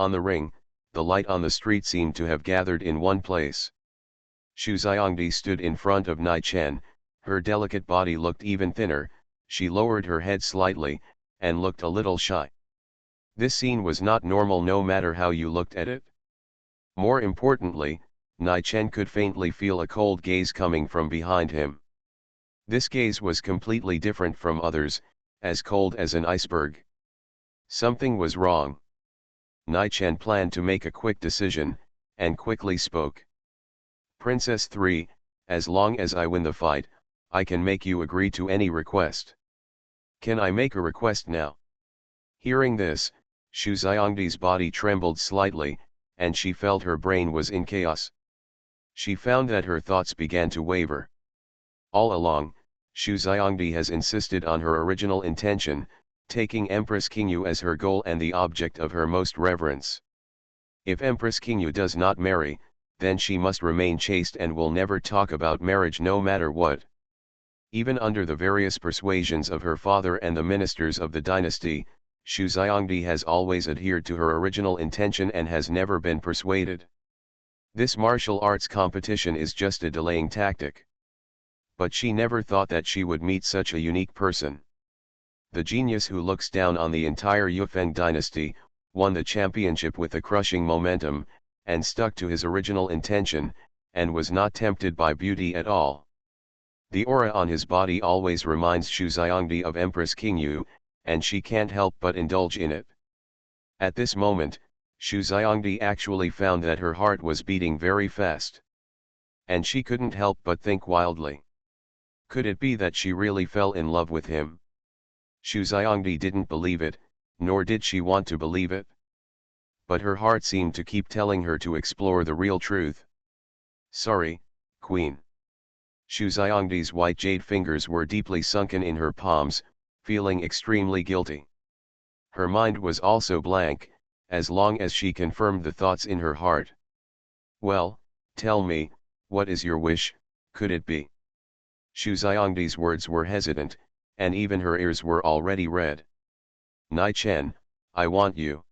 On the ring, the light on the street seemed to have gathered in one place. Xu Xiongdi stood in front of Nai Chen, her delicate body looked even thinner, she lowered her head slightly, and looked a little shy. This scene was not normal no matter how you looked at it. More importantly, Nai Chen could faintly feel a cold gaze coming from behind him. This gaze was completely different from others, as cold as an iceberg. Something was wrong. Nai Chen planned to make a quick decision, and quickly spoke. Princess 3, as long as I win the fight, I can make you agree to any request. Can I make a request now? Hearing this, Xu Xiongdi's body trembled slightly, and she felt her brain was in chaos. She found that her thoughts began to waver. All along, Xu Xiongdi has insisted on her original intention, taking Empress Qingyu as her goal and the object of her most reverence. If Empress Qingyu does not marry, then she must remain chaste and will never talk about marriage no matter what. Even under the various persuasions of her father and the ministers of the dynasty, Xu Xiongdi has always adhered to her original intention and has never been persuaded. This martial arts competition is just a delaying tactic. But she never thought that she would meet such a unique person. The genius who looks down on the entire Yufeng dynasty, won the championship with a crushing momentum, and stuck to his original intention, and was not tempted by beauty at all. The aura on his body always reminds Xu Xiongdi of Empress Qingyu, and she can't help but indulge in it. At this moment, Xu Xiongdi actually found that her heart was beating very fast. And she couldn't help but think wildly. Could it be that she really fell in love with him? Xu Xiongdi didn't believe it, nor did she want to believe it. But her heart seemed to keep telling her to explore the real truth. Sorry, Queen. Xu Xiongdi's white jade fingers were deeply sunken in her palms, feeling extremely guilty. Her mind was also blank, as long as she confirmed the thoughts in her heart. Well, tell me, what is your wish, could it be? Xu Xiongdi's words were hesitant, and even her ears were already red. Nai Chen, I want you.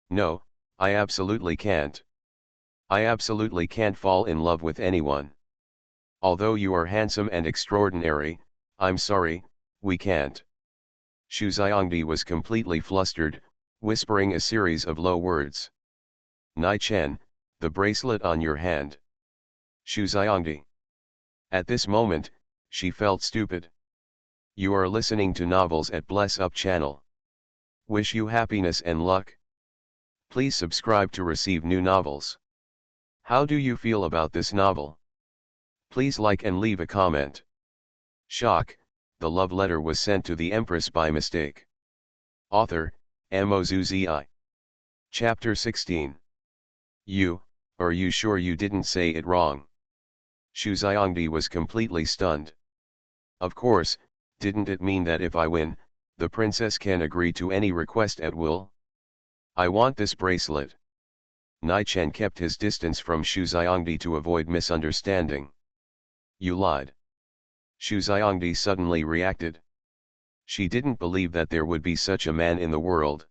No, I absolutely can't. I absolutely can't fall in love with anyone. Although you are handsome and extraordinary, I'm sorry, we can't. Xu Xiongdi was completely flustered, whispering a series of low words. Nai Chen, the bracelet on your hand. Xu Xiongdi. At this moment, she felt stupid. You are listening to novels at Bless Up channel. Wish you happiness and luck. Please subscribe to receive new novels. How do you feel about this novel? Please like and leave a comment. Shock, the love letter was sent to the Empress by mistake. Author, MaleProtagonist. Chapter 16. Are you sure you didn't say it wrong? Xu Xiongdi was completely stunned. Of course, didn't it mean that if I win, the princess can agree to any request at will? I want this bracelet. Nai Chen kept his distance from Xu Xiongdi to avoid misunderstanding. You lied. Xu Xiongdi suddenly reacted. She didn't believe that there would be such a man in the world.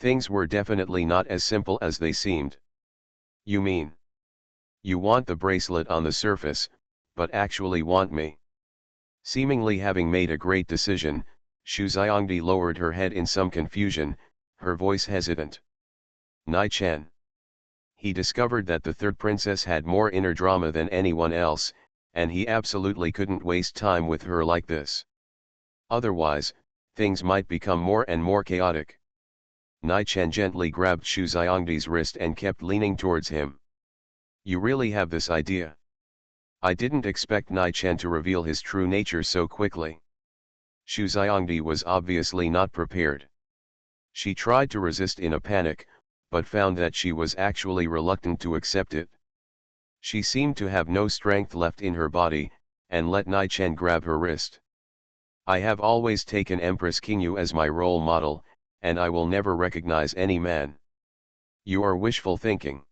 Things were definitely not as simple as they seemed. You mean? You want the bracelet on the surface, but actually want me? Seemingly having made a great decision, Xu Xiongdi lowered her head in some confusion, her voice hesitant. Nai Chen. He discovered that the third princess had more inner drama than anyone else, and he absolutely couldn't waste time with her like this. Otherwise, things might become more and more chaotic. Nai Chen gently grabbed Xu Xiongdi's wrist and kept leaning towards him. You really have this idea? I didn't expect Nai Chen to reveal his true nature so quickly. Xu Xiongdi was obviously not prepared. She tried to resist in a panic, but found that she was actually reluctant to accept it. She seemed to have no strength left in her body, and let Nai Chen grab her wrist. I have always taken Empress Qingyu as my role model, and I will never recognize any man. You are wishful thinking.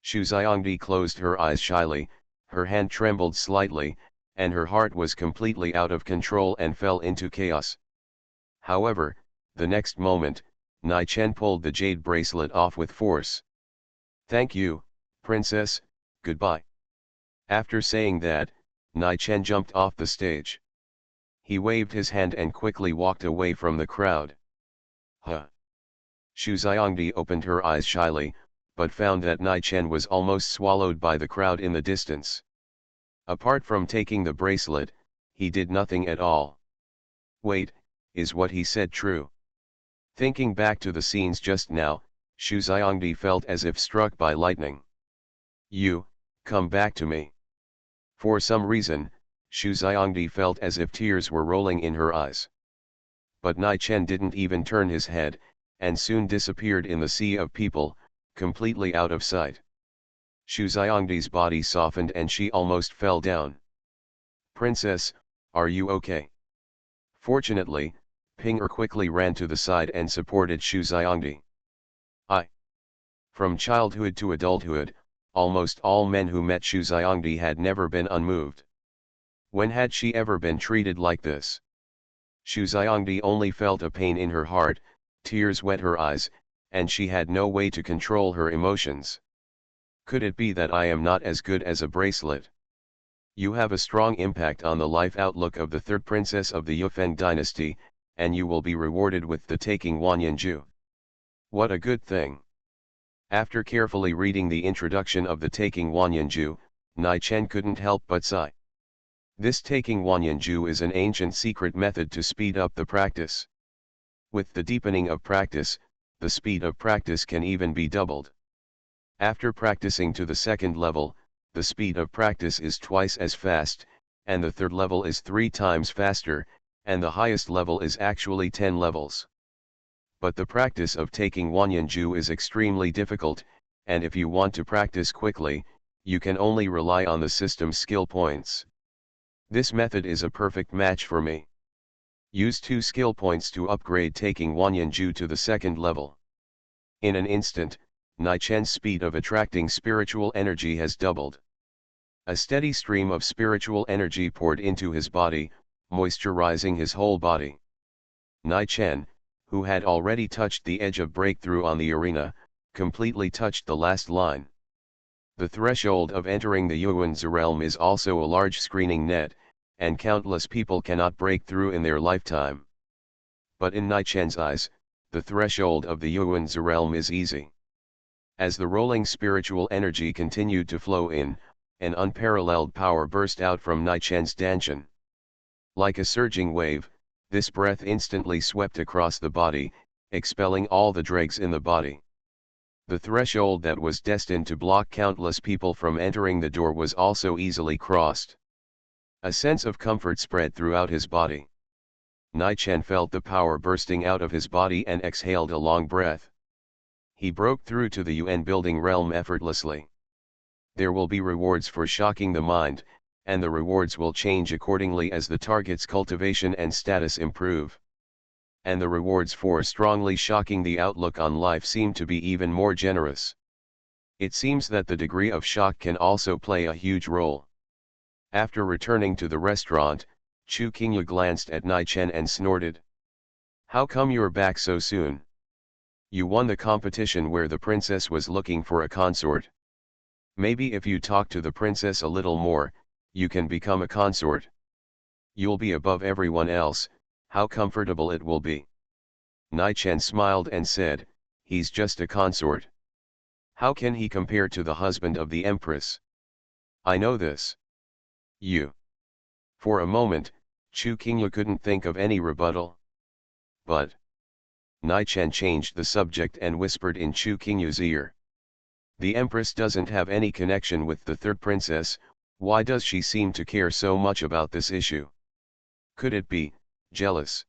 Xu Xiongdi closed her eyes shyly, her hand trembled slightly, and her heart was completely out of control and fell into chaos. However, the next moment, Nai Chen pulled the jade bracelet off with force. "Thank you, princess, goodbye." After saying that, Nai Chen jumped off the stage. He waved his hand and quickly walked away from the crowd. Huh. Xu Xiongdi opened her eyes shyly, but found that Nai Chen was almost swallowed by the crowd in the distance. Apart from taking the bracelet, he did nothing at all. Wait, is what he said true? Thinking back to the scenes just now, Xu Xiongdi felt as if struck by lightning. "You, come back to me." For some reason, Xu Xiongdi felt as if tears were rolling in her eyes. But Nai Chen didn't even turn his head, and soon disappeared in the sea of people, completely out of sight. Xu Xiongdi's body softened and she almost fell down. "Princess, are you okay?" Fortunately, Ping Er quickly ran to the side and supported Xu Xiongdi. From childhood to adulthood, almost all men who met Xu Xiongdi had never been unmoved. When had she ever been treated like this? Xu Xiongdi only felt a pain in her heart, tears wet her eyes, and she had no way to control her emotions. "Could it be that I am not as good as a bracelet? You have a strong impact on the life outlook of the third princess of the Yufeng dynasty, and you will be rewarded with the taking Wanyanju. What a good thing." After carefully reading the introduction of the taking Wanyanju, Nai Chen couldn't help but sigh. This taking Wanyanju is an ancient secret method to speed up the practice. With the deepening of practice, the speed of practice can even be doubled. After practicing to the second level, the speed of practice is twice as fast, and the third level is 3 times faster, and the highest level is actually 10 levels. But the practice of taking Wanyanju is extremely difficult, and if you want to practice quickly, you can only rely on the system's skill points. This method is a perfect match for me. Use 2 skill points to upgrade taking Wanyanju to the second level. In an instant, Nai Chen's speed of attracting spiritual energy has doubled. A steady stream of spiritual energy poured into his body, moisturizing his whole body. Nai Chen, who had already touched the edge of breakthrough on the arena, completely touched the last line. The threshold of entering the Yuan's realm is also a large screening net, and countless people cannot break through in their lifetime. But in Nai Chen's eyes, the threshold of the Yuan's realm is easy. As the rolling spiritual energy continued to flow in, an unparalleled power burst out from Nai Chen's danshan. Like a surging wave, this breath instantly swept across the body, expelling all the dregs in the body. The threshold that was destined to block countless people from entering the door was also easily crossed. A sense of comfort spread throughout his body. Nai Chen felt the power bursting out of his body and exhaled a long breath. He broke through to the Yuan building realm effortlessly. There will be rewards for shocking the mind, and the rewards will change accordingly as the target's cultivation and status improve. And the rewards for strongly shocking the outlook on life seem to be even more generous. It seems that the degree of shock can also play a huge role. After returning to the restaurant, Chu Qingyu glanced at Nai Chen and snorted. "How come you're back so soon? You won the competition where the princess was looking for a consort. Maybe if you talk to the princess a little more, you can become a consort. You'll be above everyone else, how comfortable it will be." Nai Chen smiled and said, "He's just a consort. How can he compare to the husband of the empress? I know this." You. For a moment, Chu Qingyu couldn't think of any rebuttal. But Nai Chen changed the subject and whispered in Chu Qingyu's ear. "The empress doesn't have any connection with the third princess, why does she seem to care so much about this issue? Could it be jealous?"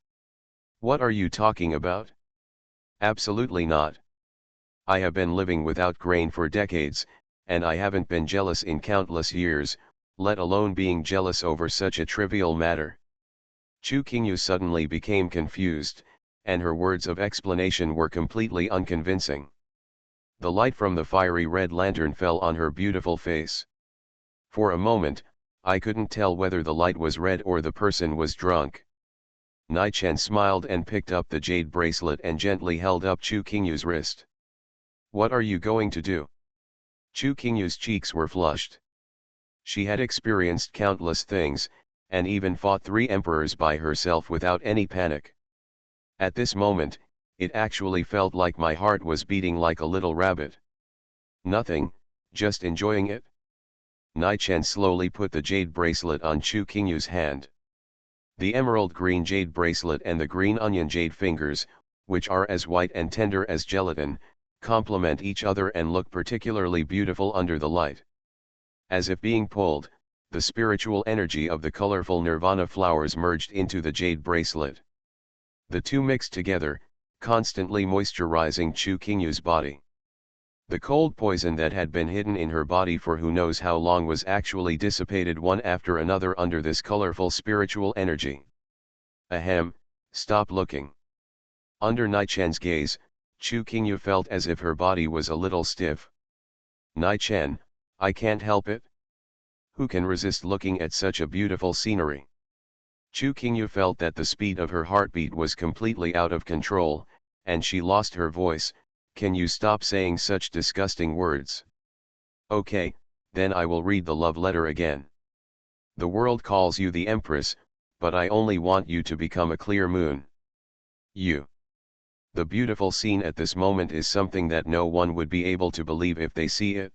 "What are you talking about?" "Absolutely not. I have been living without grain for decades, and I haven't been jealous in countless years, let alone being jealous over such a trivial matter." Chu Qingyu suddenly became confused, and her words of explanation were completely unconvincing. The light from the fiery red lantern fell on her beautiful face. For a moment, I couldn't tell whether the light was red or the person was drunk. Nai-chan smiled and picked up the jade bracelet and gently held up Chu Qingyu's wrist. What are you going to do? Chu Qingyu's cheeks were flushed. She had experienced countless things, and even fought 3 emperors by herself without any panic. At this moment, it actually felt like my heart was beating like a little rabbit. Nothing, just enjoying it. Nai-chan slowly put the jade bracelet on Chu Qingyu's hand. The emerald green jade bracelet and the green onion jade fingers, which are as white and tender as gelatin, complement each other and look particularly beautiful under the light. As if being pulled, the spiritual energy of the colorful nirvana flowers merged into the jade bracelet. The two mixed together, constantly moisturizing Chu Qingyu's body. The cold poison that had been hidden in her body for who knows how long was actually dissipated one after another under this colorful spiritual energy. Ahem, stop looking. Under Nai-chan's gaze, Chu Qingyu felt as if her body was a little stiff. Nai-chan, I can't help it. Who can resist looking at such a beautiful scenery? Chu Qingyu felt that the speed of her heartbeat was completely out of control, and she lost her voice. Can you stop saying such disgusting words? Okay, then I will read the love letter again. The world calls you the Empress, but I only want you to become a clear moon. You. The beautiful scene at this moment is something that no one would be able to believe if they see it.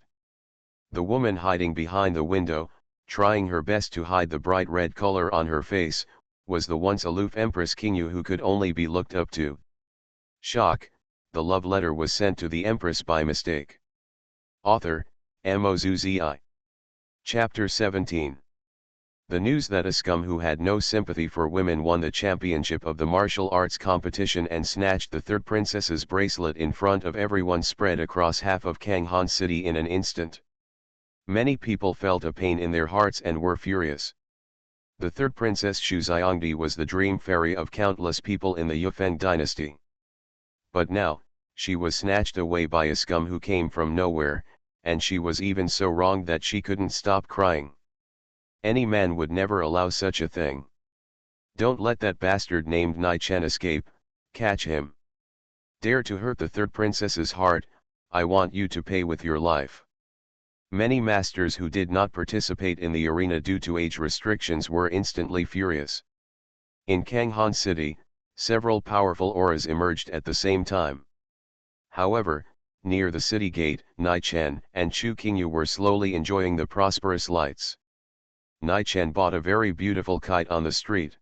The woman hiding behind the window, trying her best to hide the bright red color on her face, was the once aloof Empress Qingyu who could only be looked up to. Shock. The love letter was sent to the Empress by mistake. Author, MaleProtagonist. Chapter 17. The news that a scum who had no sympathy for women won the championship of the martial arts competition and snatched the third princess's bracelet in front of everyone spread across half of Kanghan City in an instant. Many people felt a pain in their hearts and were furious. The third princess Xu Xiongdi was the dream fairy of countless people in the Yufeng dynasty. But now, she was snatched away by a scum who came from nowhere, and she was even so wrong that she couldn't stop crying. Any man would never allow such a thing. Don't let that bastard named Nai-chan escape, catch him. Dare to hurt the third princess's heart, I want you to pay with your life. Many masters who did not participate in the arena due to age restrictions were instantly furious. In Kanghan City, several powerful auras emerged at the same time. However, near the city gate, Nai-chan and Chu Qingyu were slowly enjoying the prosperous lights. Nai-chan bought a very beautiful kite on the street.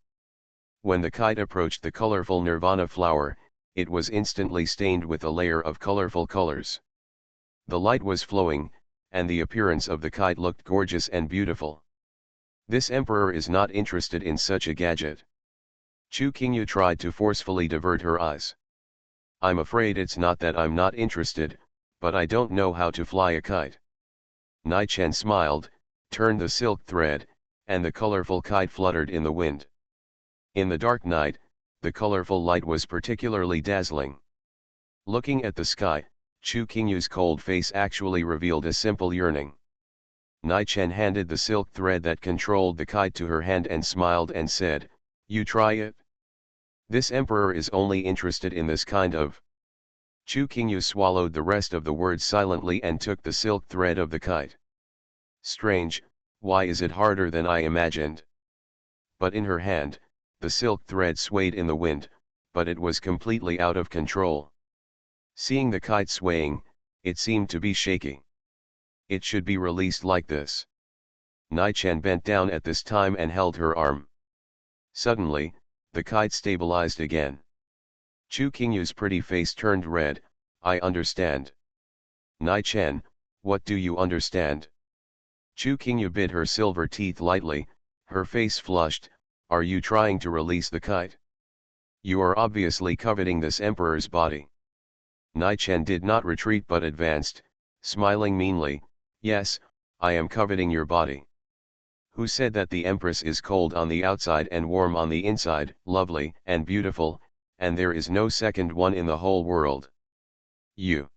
When the kite approached the colorful nirvana flower, it was instantly stained with a layer of colorful colors. The light was flowing, and the appearance of the kite looked gorgeous and beautiful. This emperor is not interested in such a gadget. Chu Qingyu tried to forcefully divert her eyes. I'm afraid it's not that I'm not interested, but I don't know how to fly a kite. Nai-chan smiled, turned the silk thread, and the colorful kite fluttered in the wind. In the dark night, the colorful light was particularly dazzling. Looking at the sky, Chu Qingyu's cold face actually revealed a simple yearning. Nai-chan handed the silk thread that controlled the kite to her hand and smiled and said, "You try it." This emperor is only interested in this kind of. Chu Qingyu swallowed the rest of the words silently and took the silk thread of the kite. Strange, why is it harder than I imagined? But in her hand, the silk thread swayed in the wind, but it was completely out of control. Seeing the kite swaying, it seemed to be shaking. It should be released like this. Nai-chan bent down at this time and held her arm. Suddenly, the kite stabilized again. Chu Qingyu's pretty face turned red. I understand. Nai-chan, what do you understand? Chu Qingyu bit her silver teeth lightly, her face flushed. Are you trying to release the kite? You are obviously coveting this emperor's body. Nai-chan did not retreat but advanced, smiling meanly. Yes, I am coveting your body. Who said that the empress is cold on the outside and warm on the inside, lovely and beautiful, and there is no second one in the whole world? You.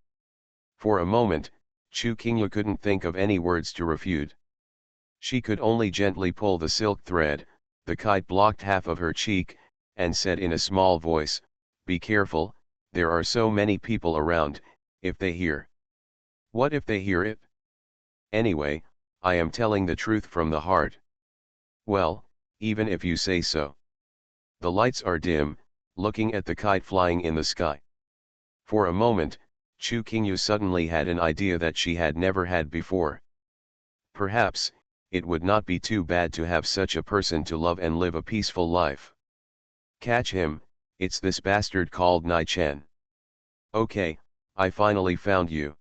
For a moment, Chu Qingyu couldn't think of any words to refute. She could only gently pull the silk thread. The kite blocked half of her cheek, and said in a small voice, "Be careful, there are so many people around, if they hear." "What if they hear it?" "Anyway, I am telling the truth from the heart." "Well, even if you say so." The lights are dim, looking at the kite flying in the sky. For a moment, Chu Qingyu suddenly had an idea that she had never had before. Perhaps, it would not be too bad to have such a person to love and live a peaceful life. "Catch him, it's this bastard called Nai Chen. Okay, I finally found you.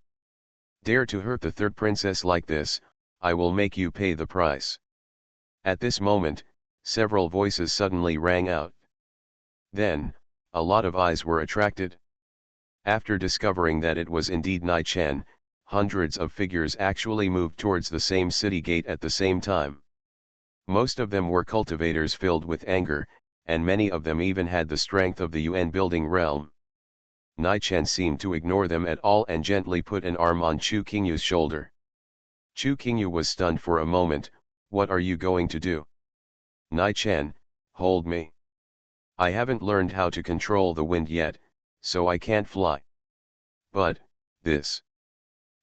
Dare to hurt the third princess like this, I will make you pay the price." At this moment, several voices suddenly rang out. Then, a lot of eyes were attracted. After discovering that it was indeed Nai Chen, hundreds of figures actually moved towards the same city gate at the same time. Most of them were cultivators filled with anger, and many of them even had the strength of the Yuan building realm. Nai Chen seemed to ignore them at all and gently put an arm on Chu Qingyu's shoulder. Chu Qingyu was stunned for a moment. "What are you going to do?" "Nai Chen, hold me. I haven't learned how to control the wind yet, so I can't fly." "But, this..."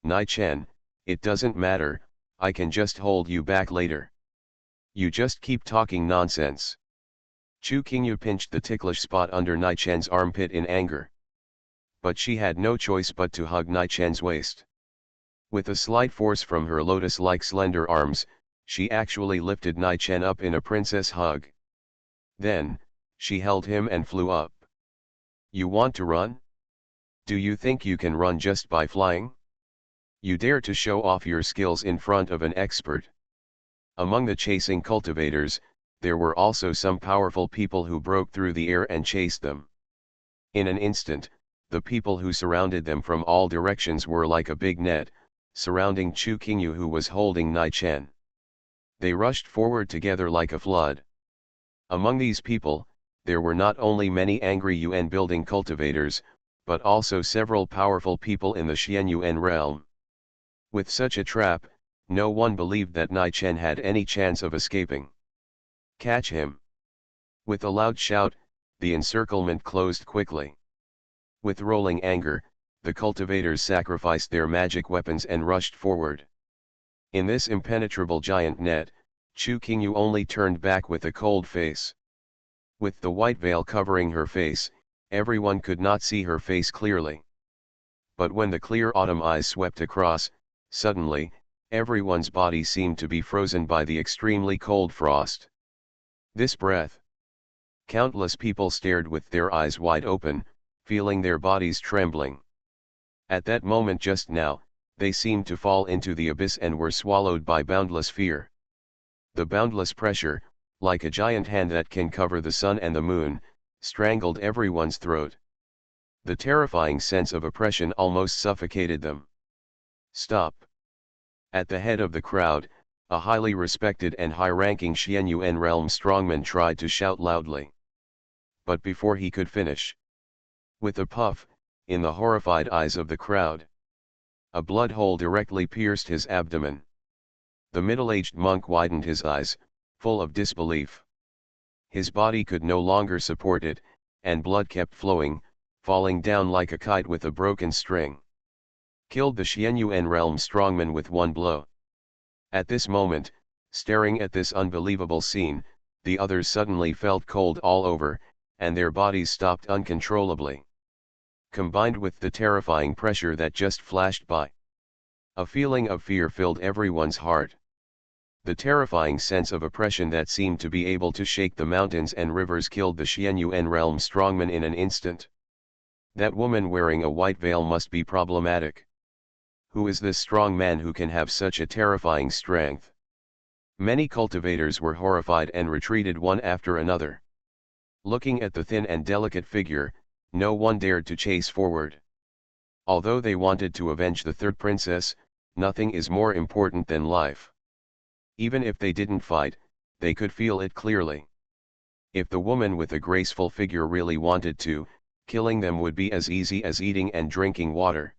"Nai Chen, it doesn't matter, I can just hold you back later. You just keep talking nonsense." Chu Qingyu pinched the ticklish spot under Nai Chen's armpit in anger. But she had no choice but to hug Nai Chen's waist. With a slight force from her lotus-like slender arms, she actually lifted Nai Chen up in a princess hug. Then, she held him and flew up. "You want to run? Do you think you can run just by flying? You dare to show off your skills in front of an expert?" Among the chasing cultivators, there were also some powerful people who broke through the air and chased them. In an instant, the people who surrounded them from all directions were like a big net, surrounding Chu Qingyu who was holding Nai Chen. They rushed forward together like a flood. Among these people, there were not only many angry Yuan building cultivators, but also several powerful people in the Xian Yuan realm. With such a trap, no one believed that Nai Chen had any chance of escaping. "Catch him!" With a loud shout, the encirclement closed quickly. With rolling anger, the cultivators sacrificed their magic weapons and rushed forward. In this impenetrable giant net, Chu Qingyu only turned back with a cold face. With the white veil covering her face, everyone could not see her face clearly. But when the clear autumn eyes swept across, suddenly, everyone's body seemed to be frozen by the extremely cold frost. This breath. Countless people stared with their eyes wide open, feeling their bodies trembling. At that moment just now, they seemed to fall into the abyss and were swallowed by boundless fear. The boundless pressure, like a giant hand that can cover the sun and the moon, strangled everyone's throat. The terrifying sense of oppression almost suffocated them. "Stop!" At the head of the crowd, a highly respected and high-ranking Xian Yuan realm strongman tried to shout loudly. But before he could finish, with a puff, in the horrified eyes of the crowd, a blood hole directly pierced his abdomen. The middle-aged monk widened his eyes, full of disbelief. His body could no longer support it, and blood kept flowing, falling down like a kite with a broken string. Killed the Xian Yuan realm strongman with one blow. At this moment, staring at this unbelievable scene, the others suddenly felt cold all over, and their bodies stopped uncontrollably. Combined with the terrifying pressure that just flashed by, a feeling of fear filled everyone's heart. The terrifying sense of oppression that seemed to be able to shake the mountains and rivers killed the Xian Yuan realm strongman in an instant. That woman wearing a white veil must be problematic. Who is this strong man who can have such a terrifying strength? Many cultivators were horrified and retreated one after another. Looking at the thin and delicate figure, no one dared to chase forward. Although they wanted to avenge the third princess, nothing is more important than life. Even if they didn't fight, they could feel it clearly. If the woman with a graceful figure really wanted to, killing them would be as easy as eating and drinking water.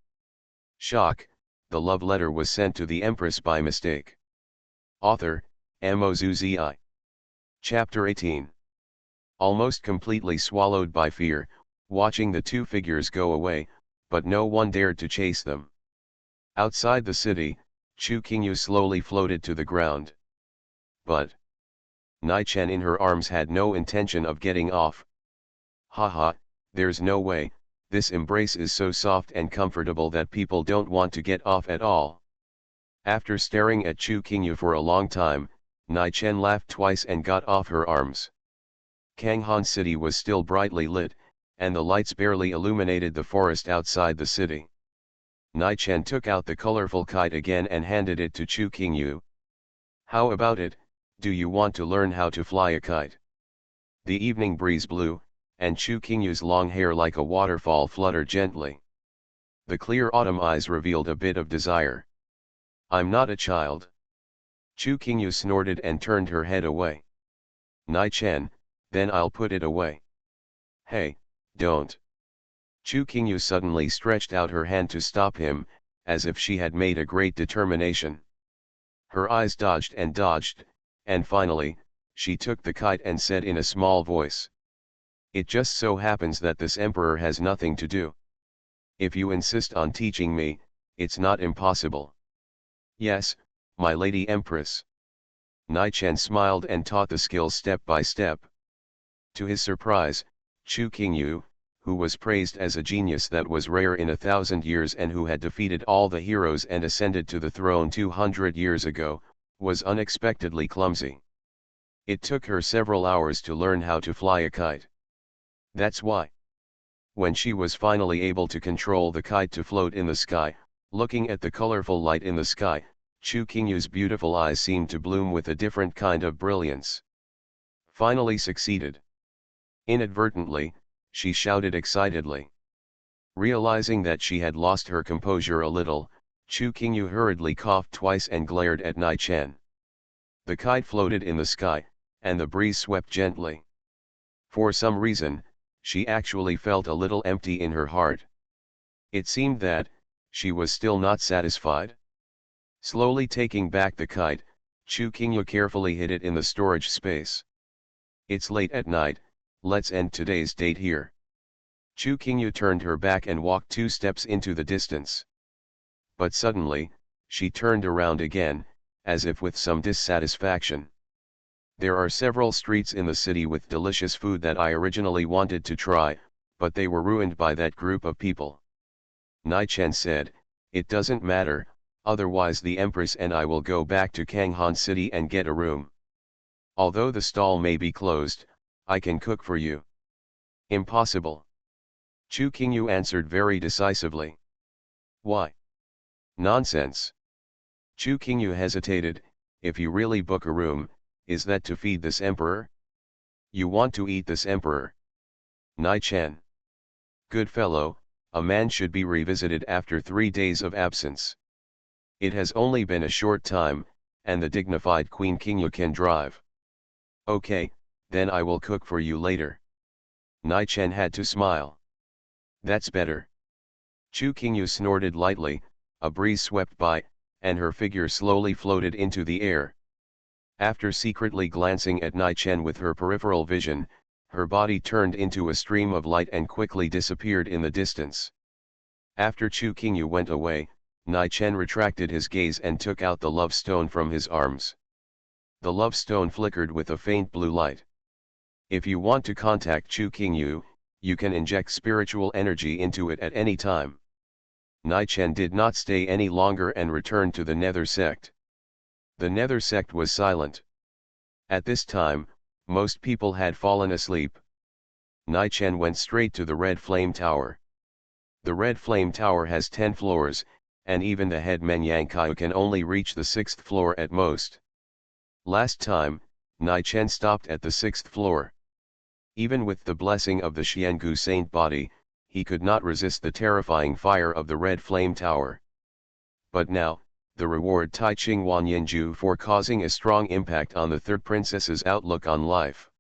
Shock, the love letter was sent to the empress by mistake. Author, Mozuzi. Chapter 18. almost completely swallowed by fear, watching the two figures go away, but no one dared to chase them. Outside the city, Chu Qingyu slowly floated to the ground. But Nai Chen in her arms had no intention of getting off. Haha, there's no way, this embrace is so soft and comfortable that people don't want to get off at all. After staring at Chu Qingyu for a long time, Nai Chen laughed twice and got off her arms. Kanghan City was still brightly lit, and the lights barely illuminated the forest outside the city. Nai Chen took out the colorful kite again and handed it to Chu Qingyu. How about it, do you want to learn how to fly a kite? The evening breeze blew, and Chu Qingyu's long hair like a waterfall fluttered gently. The clear autumn eyes revealed a bit of desire. I'm not a child. Chu Qingyu snorted and turned her head away. Nai Chen, then I'll put it away. Hey, don't. Chu Qingyu suddenly stretched out her hand to stop him, as if she had made a great determination. Her eyes dodged, and finally, she took the kite and said in a small voice. It just so happens that this emperor has nothing to do. If you insist on teaching me, it's not impossible. Yes, my lady empress. Nai Chen smiled and taught the skills step by step. To his surprise, Chu Qingyu, who was praised as a genius that was rare in 1,000 years and who had defeated all the heroes and ascended to the throne 200 years ago, was unexpectedly clumsy. It took her several hours to learn how to fly a kite. That's why, when she was finally able to control the kite to float in the sky, looking at the colorful light in the sky, Chu Qingyu's beautiful eyes seemed to bloom with a different kind of brilliance. Finally succeeded. Inadvertently, she shouted excitedly. Realizing that she had lost her composure a little, Chu Qingyu hurriedly coughed twice and glared at Nai Chen. The kite floated in the sky, and the breeze swept gently. For some reason, she actually felt a little empty in her heart. It seemed that she was still not satisfied. Slowly taking back the kite, Chu Qingyu carefully hid it in the storage space. It's late at night, let's end today's date here. Chu Qingyu turned her back and walked 2 steps into the distance. But suddenly, she turned around again, as if with some dissatisfaction. There are several streets in the city with delicious food that I originally wanted to try, but they were ruined by that group of people. Nai Chen said, it doesn't matter, otherwise the Empress and I will go back to Kanghan City and get a room. Although the stall may be closed, I can cook for you. Impossible. Chu Qingyu answered very decisively. Why? Nonsense. Chu Qingyu hesitated. If you really book a room, is that to feed this emperor? You want to eat this emperor? Nai Chen. Good fellow, a man should be revisited after 3 days of absence. It has only been a short time, and the dignified Queen Qingyu can drive. Okay, then I will cook for you later. Nai Chen had to smile. That's better. Chu Qingyu snorted lightly, a breeze swept by, and her figure slowly floated into the air. After secretly glancing at Nai Chen with her peripheral vision, her body turned into a stream of light and quickly disappeared in the distance. After Chu Qingyu went away, Nai Chen retracted his gaze and took out the love stone from his arms. The love stone flickered with a faint blue light. If you want to contact Chu Qingyu, you can inject spiritual energy into it at any time. Nai Chen did not stay any longer and returned to the Nether sect. The Nether sect was silent. At this time, most people had fallen asleep. Nai Chen went straight to the Red Flame Tower. The Red Flame Tower has 10 floors, and even the head Mengyang Kai can only reach the 6th floor at most. Last time, Nai Chen stopped at the 6th floor. Even with the blessing of the Xiangu Saint body, he could not resist the terrifying fire of the Red Flame Tower. But now, the reward Tai Ching Wan Yinju for causing a strong impact on the third princess's outlook on life.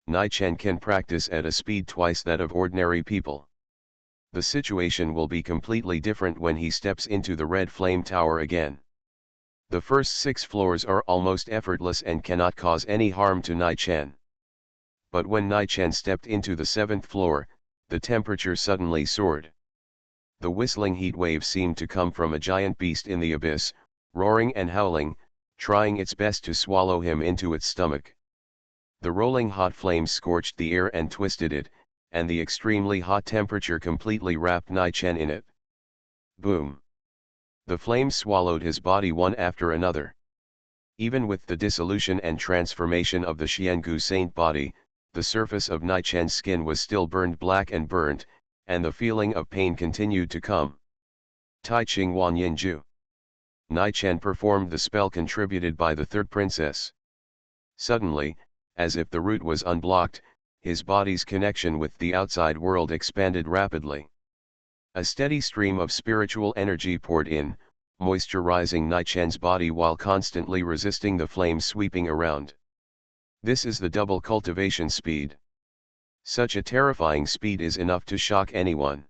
Nai Chen can practice at a speed twice that of ordinary people. The situation will be completely different when he steps into the Red Flame Tower again. The first 6 floors are almost effortless and cannot cause any harm to Nai Chen. But when Nai-Chen stepped into the 7th floor, the temperature suddenly soared. The whistling heat wave seemed to come from a giant beast in the abyss, roaring and howling, trying its best to swallow him into its stomach. The rolling hot flames scorched the air and twisted it, and the extremely hot temperature completely wrapped Nai-Chen in it. Boom! The flames swallowed his body one after another. Even with the dissolution and transformation of the Xiangu saint body, the surface of Nai-Chen's skin was still burned black and burnt, and the feeling of pain continued to come. Tai Ching Wan Yinju. Nai-Chen performed the spell contributed by the third princess. Suddenly, as if the route was unblocked, his body's connection with the outside world expanded rapidly. A steady stream of spiritual energy poured in, moisturizing Nai-Chen's body while constantly resisting the flames sweeping around. This is the double cultivation speed. Such a terrifying speed is enough to shock anyone.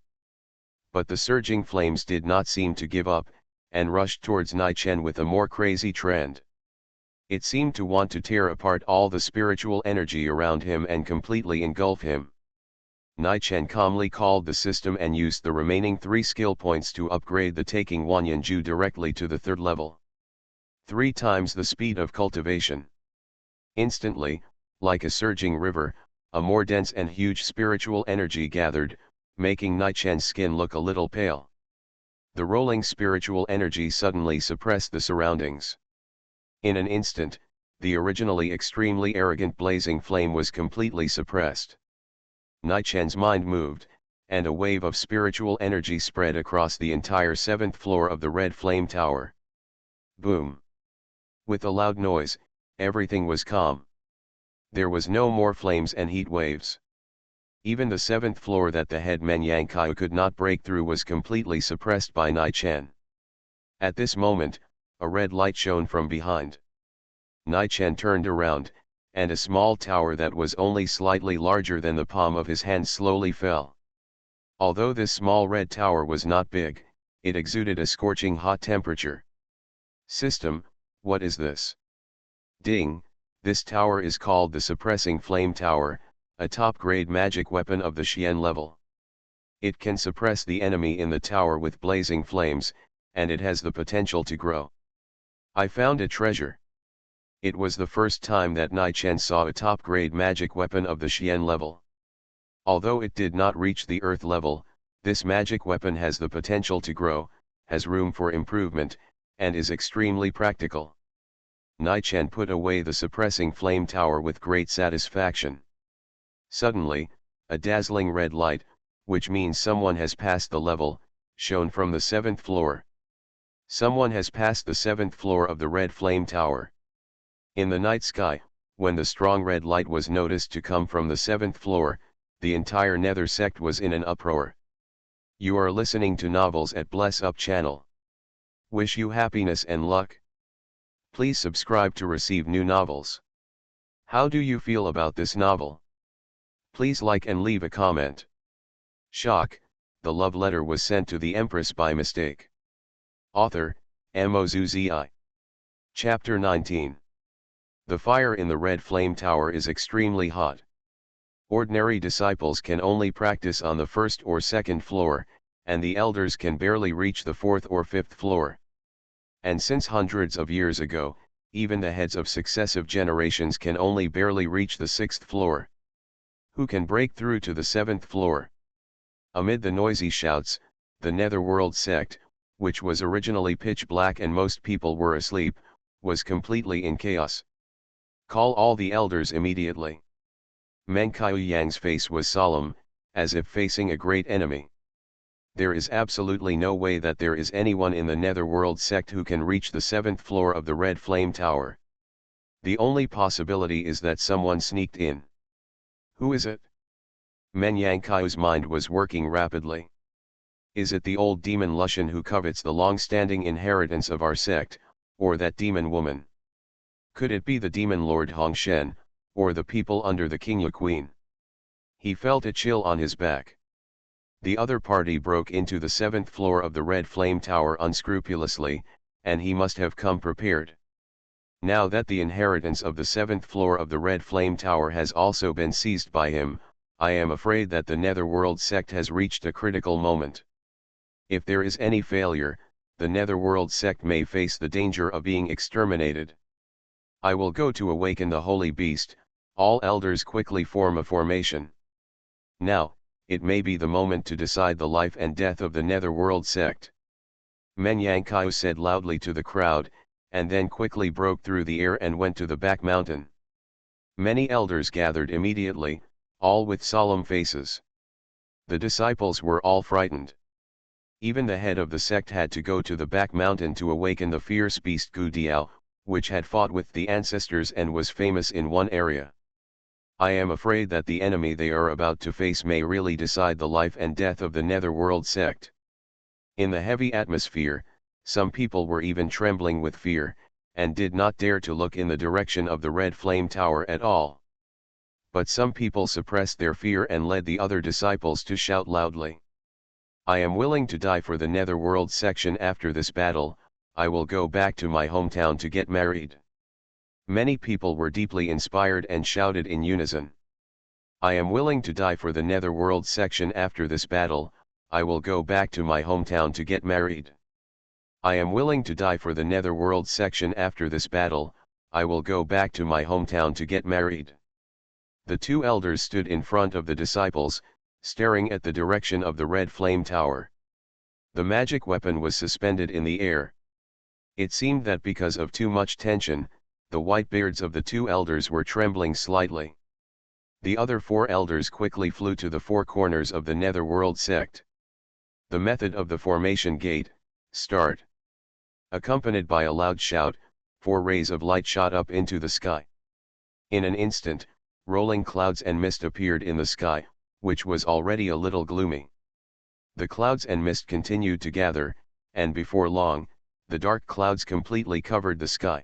But the surging flames did not seem to give up, and rushed towards Nai-Chen with a more crazy trend. It seemed to want to tear apart all the spiritual energy around him and completely engulf him. Nai-Chen calmly called the system and used the remaining 3 skill points to upgrade the taking Wanyanju directly to the 3rd level. 3 times the speed of cultivation. Instantly, like a surging river, a more dense and huge spiritual energy gathered, making Nai-Chen's skin look a little pale. The rolling spiritual energy suddenly suppressed the surroundings. In an instant, the originally extremely arrogant blazing flame was completely suppressed. Nai-Chen's mind moved, and a wave of spiritual energy spread across the entire 7th floor of the Red Flame Tower. Boom! With a loud noise, everything was calm. There was no more flames and heat waves. Even the 7th floor that the head Men Yang Kai could not break through was completely suppressed by Nai-Chen. At this moment, a red light shone from behind. Nai-Chen turned around, and a small tower that was only slightly larger than the palm of his hand slowly fell. Although this small red tower was not big, it exuded a scorching hot temperature. System, what is this? Ding, this tower is called the Suppressing Flame Tower, a top-grade magic weapon of the Xian level. It can suppress the enemy in the tower with blazing flames, and it has the potential to grow. I found a treasure. It was the first time that Nai-Chen saw a top-grade magic weapon of the Xian level. Although it did not reach the Earth level, this magic weapon has the potential to grow, has room for improvement, and is extremely practical. Nai-Chen put away the suppressing flame tower with great satisfaction. Suddenly, a dazzling red light, which means someone has passed the level, shone from the 7th floor. Someone has passed the 7th floor of the Red Flame Tower. In the night sky, when the strong red light was noticed to come from the 7th floor, the entire Nether sect was in an uproar. You are listening to Novels at Bless Up channel. Wish you happiness and luck. Please subscribe to receive new novels. How do you feel about this novel? Please like and leave a comment. Shock, the love letter was sent to the Empress by mistake. Author, Mozuzi. Chapter 19. The fire in the Red Flame Tower is extremely hot. Ordinary disciples can only practice on the 1st or 2nd floor, and the elders can barely reach the 4th or 5th floor. And since hundreds of years ago, even the heads of successive generations can only barely reach the 6th floor. Who can break through to the 7th floor? Amid the noisy shouts, the Netherworld sect, which was originally pitch black and most people were asleep, was completely in chaos. Call all the elders immediately. Meng Qiuyang's face was solemn, as if facing a great enemy. There is absolutely no way that there is anyone in the Netherworld sect who can reach the 7th floor of the Red Flame Tower. The only possibility is that someone sneaked in. Who is it? Men Yang Kai's mind was working rapidly. Is it the old demon Lushan who covets the long-standing inheritance of our sect, or that demon woman? Could it be the demon Lord Hongshen, or the people under the Qingyu Queen? He felt a chill on his back. The other party broke into the 7th floor of the Red Flame Tower unscrupulously, and he must have come prepared. Now that the inheritance of the 7th floor of the Red Flame Tower has also been seized by him, I am afraid that the Netherworld sect has reached a critical moment. If there is any failure, the Netherworld sect may face the danger of being exterminated. I will go to awaken the Holy Beast. All elders quickly form a formation. Now, it may be the moment to decide the life and death of the Netherworld sect. Men Yankai said loudly to the crowd, and then quickly broke through the air and went to the back mountain. Many elders gathered immediately, all with solemn faces. The disciples were all frightened. Even the head of the sect had to go to the back mountain to awaken the fierce beast Gu Diao, which had fought with the ancestors and was famous in one area. I am afraid that the enemy they are about to face may really decide the life and death of the Netherworld sect. In the heavy atmosphere, some people were even trembling with fear, and did not dare to look in the direction of the Red Flame Tower at all. But some people suppressed their fear and led the other disciples to shout loudly. I am willing to die for the Netherworld section after this battle. I will go back to my hometown to get married. Many people were deeply inspired and shouted in unison. I am willing to die for the Netherworld section after this battle. I will go back to my hometown to get married. I am willing to die for the Netherworld section after this battle. I will go back to my hometown to get married. The two elders stood in front of the disciples, staring at the direction of the Red Flame Tower. The magic weapon was suspended in the air. It seemed that because of too much tension, the white beards of the two elders were trembling slightly. The other 4 elders quickly flew to the 4 corners of the Netherworld sect. The method of the formation gate, start. Accompanied by a loud shout, 4 rays of light shot up into the sky. In an instant, rolling clouds and mist appeared in the sky, which was already a little gloomy. The clouds and mist continued to gather, and before long, the dark clouds completely covered the sky.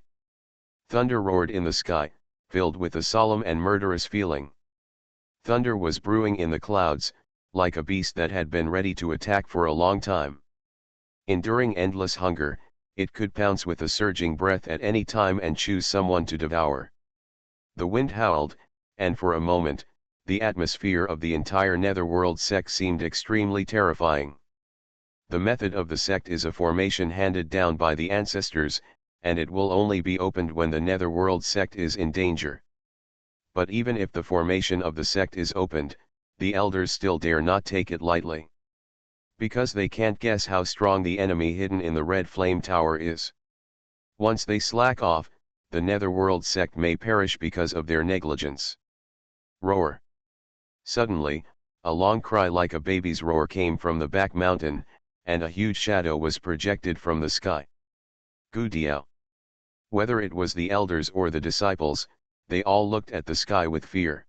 Thunder roared in the sky, filled with a solemn and murderous feeling. Thunder was brewing in the clouds, like a beast that had been ready to attack for a long time. Enduring endless hunger, it could pounce with a surging breath at any time and choose someone to devour. The wind howled, and for a moment, the atmosphere of the entire Netherworld sect seemed extremely terrifying. The method of the sect is a formation handed down by the ancestors, and it will only be opened when the Netherworld sect is in danger. But even if the formation of the sect is opened, the elders still dare not take it lightly. Because they can't guess how strong the enemy hidden in the Red Flame Tower is. Once they slack off, the Netherworld sect may perish because of their negligence. Roar. Suddenly, a long cry like a baby's roar came from the back mountain, and a huge shadow was projected from the sky. Gu Diao. Whether it was the elders or the disciples, they all looked at the sky with fear.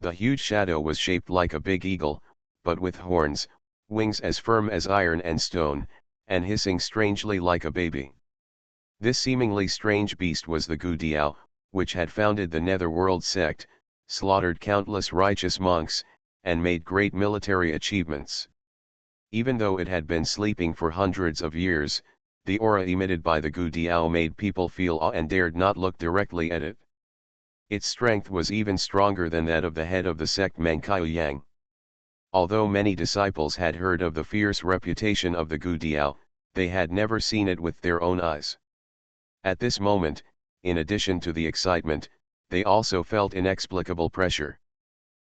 The huge shadow was shaped like a big eagle, but with horns, wings as firm as iron and stone, and hissing strangely like a baby. This seemingly strange beast was the Gu Diao, which had founded the Netherworld sect, slaughtered countless righteous monks, and made great military achievements. Even though it had been sleeping for hundreds of years, the aura emitted by the Gu Diao made people feel awe and dared not look directly at it. Its strength was even stronger than that of the head of the sect Mankiu Yang. Although many disciples had heard of the fierce reputation of the Gu Diao, they had never seen it with their own eyes. At this moment, in addition to the excitement, they also felt inexplicable pressure.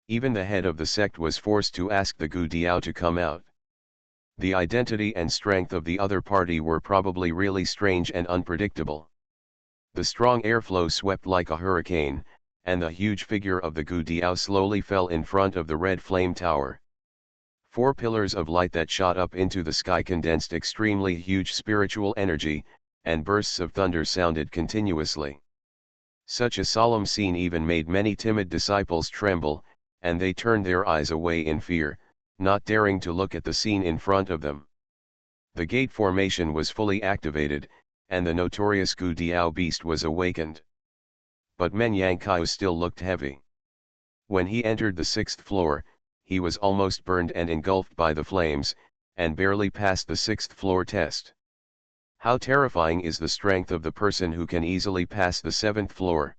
Even the head of the sect was forced to ask the Gu Diao to come out. The identity and strength of the other party were probably really strange and unpredictable. The strong airflow swept like a hurricane, and the huge figure of the Gu Diao slowly fell in front of the Red Flame Tower. 4 pillars of light that shot up into the sky condensed extremely huge spiritual energy, and bursts of thunder sounded continuously. Such a solemn scene even made many timid disciples tremble, and they turned their eyes away in fear, not daring to look at the scene in front of them. The gate formation was fully activated, and the notorious Gu Diao beast was awakened. But Men Yankai still looked heavy. When he entered the 6th floor, he was almost burned and engulfed by the flames, and barely passed the 6th floor test. How terrifying is the strength of the person who can easily pass the 7th floor.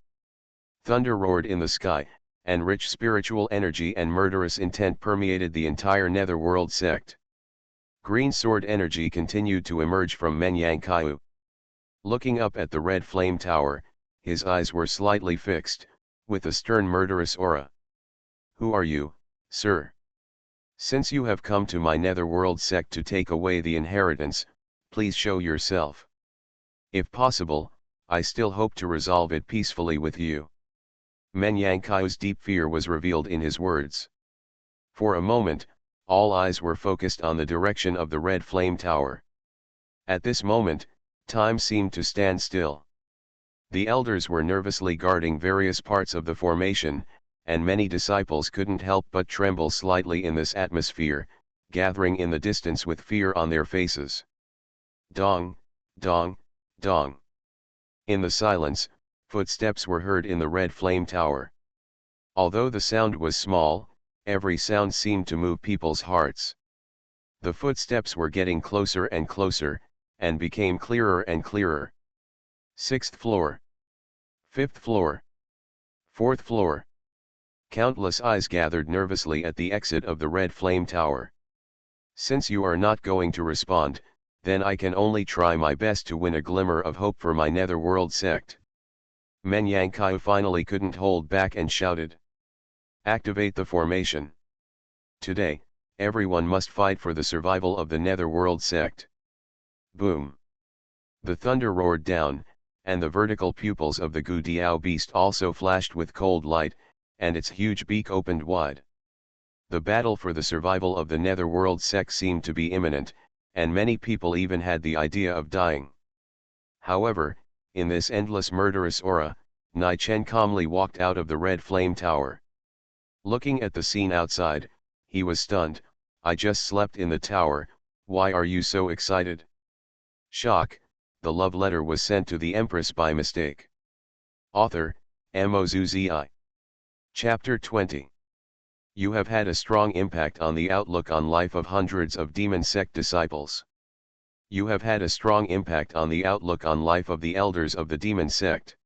Thunder roared in the sky, and rich spiritual energy and murderous intent permeated the entire Netherworld sect. Green sword energy continued to emerge from Men Yang Kaiu. Looking up at the red flame tower, his eyes were slightly fixed, with a stern murderous aura. Who are you, sir? Since you have come to my Netherworld sect to take away the inheritance, please show yourself. If possible, I still hope to resolve it peacefully with you. Men Yang Kaiu's deep fear was revealed in his words. For a moment, all eyes were focused on the direction of the red flame tower. At this moment, time seemed to stand still. The elders were nervously guarding various parts of the formation, and many disciples couldn't help but tremble slightly in this atmosphere, gathering in the distance with fear on their faces. Dong, dong, dong. In the silence, footsteps were heard in the red flame tower. Although the sound was small, every sound seemed to move people's hearts. The footsteps were getting closer and closer, and became clearer and clearer. 6th floor. 5th floor. 4th floor. Countless eyes gathered nervously at the exit of the red flame tower. Since you are not going to respond, then I can only try my best to win a glimmer of hope for my Netherworld sect. Men Yang Kaiu finally couldn't hold back and shouted. Activate the formation. Today, everyone must fight for the survival of the Netherworld sect. Boom. The thunder roared down, and the vertical pupils of the Gu Diao beast also flashed with cold light, and its huge beak opened wide. The battle for the survival of the Netherworld sect seemed to be imminent, and many people even had the idea of dying. However, in this endless murderous aura, Nai Chen calmly walked out of the red flame tower. Looking at the scene outside, he was stunned. I just slept in the tower, why are you so excited? Shock, the love letter was sent to the Empress by mistake. Author, Mozuzi. Chapter 20. You have had a strong impact on the outlook on life of hundreds of demon sect disciples. You have had a strong impact on the outlook on life of the elders of the demon sect.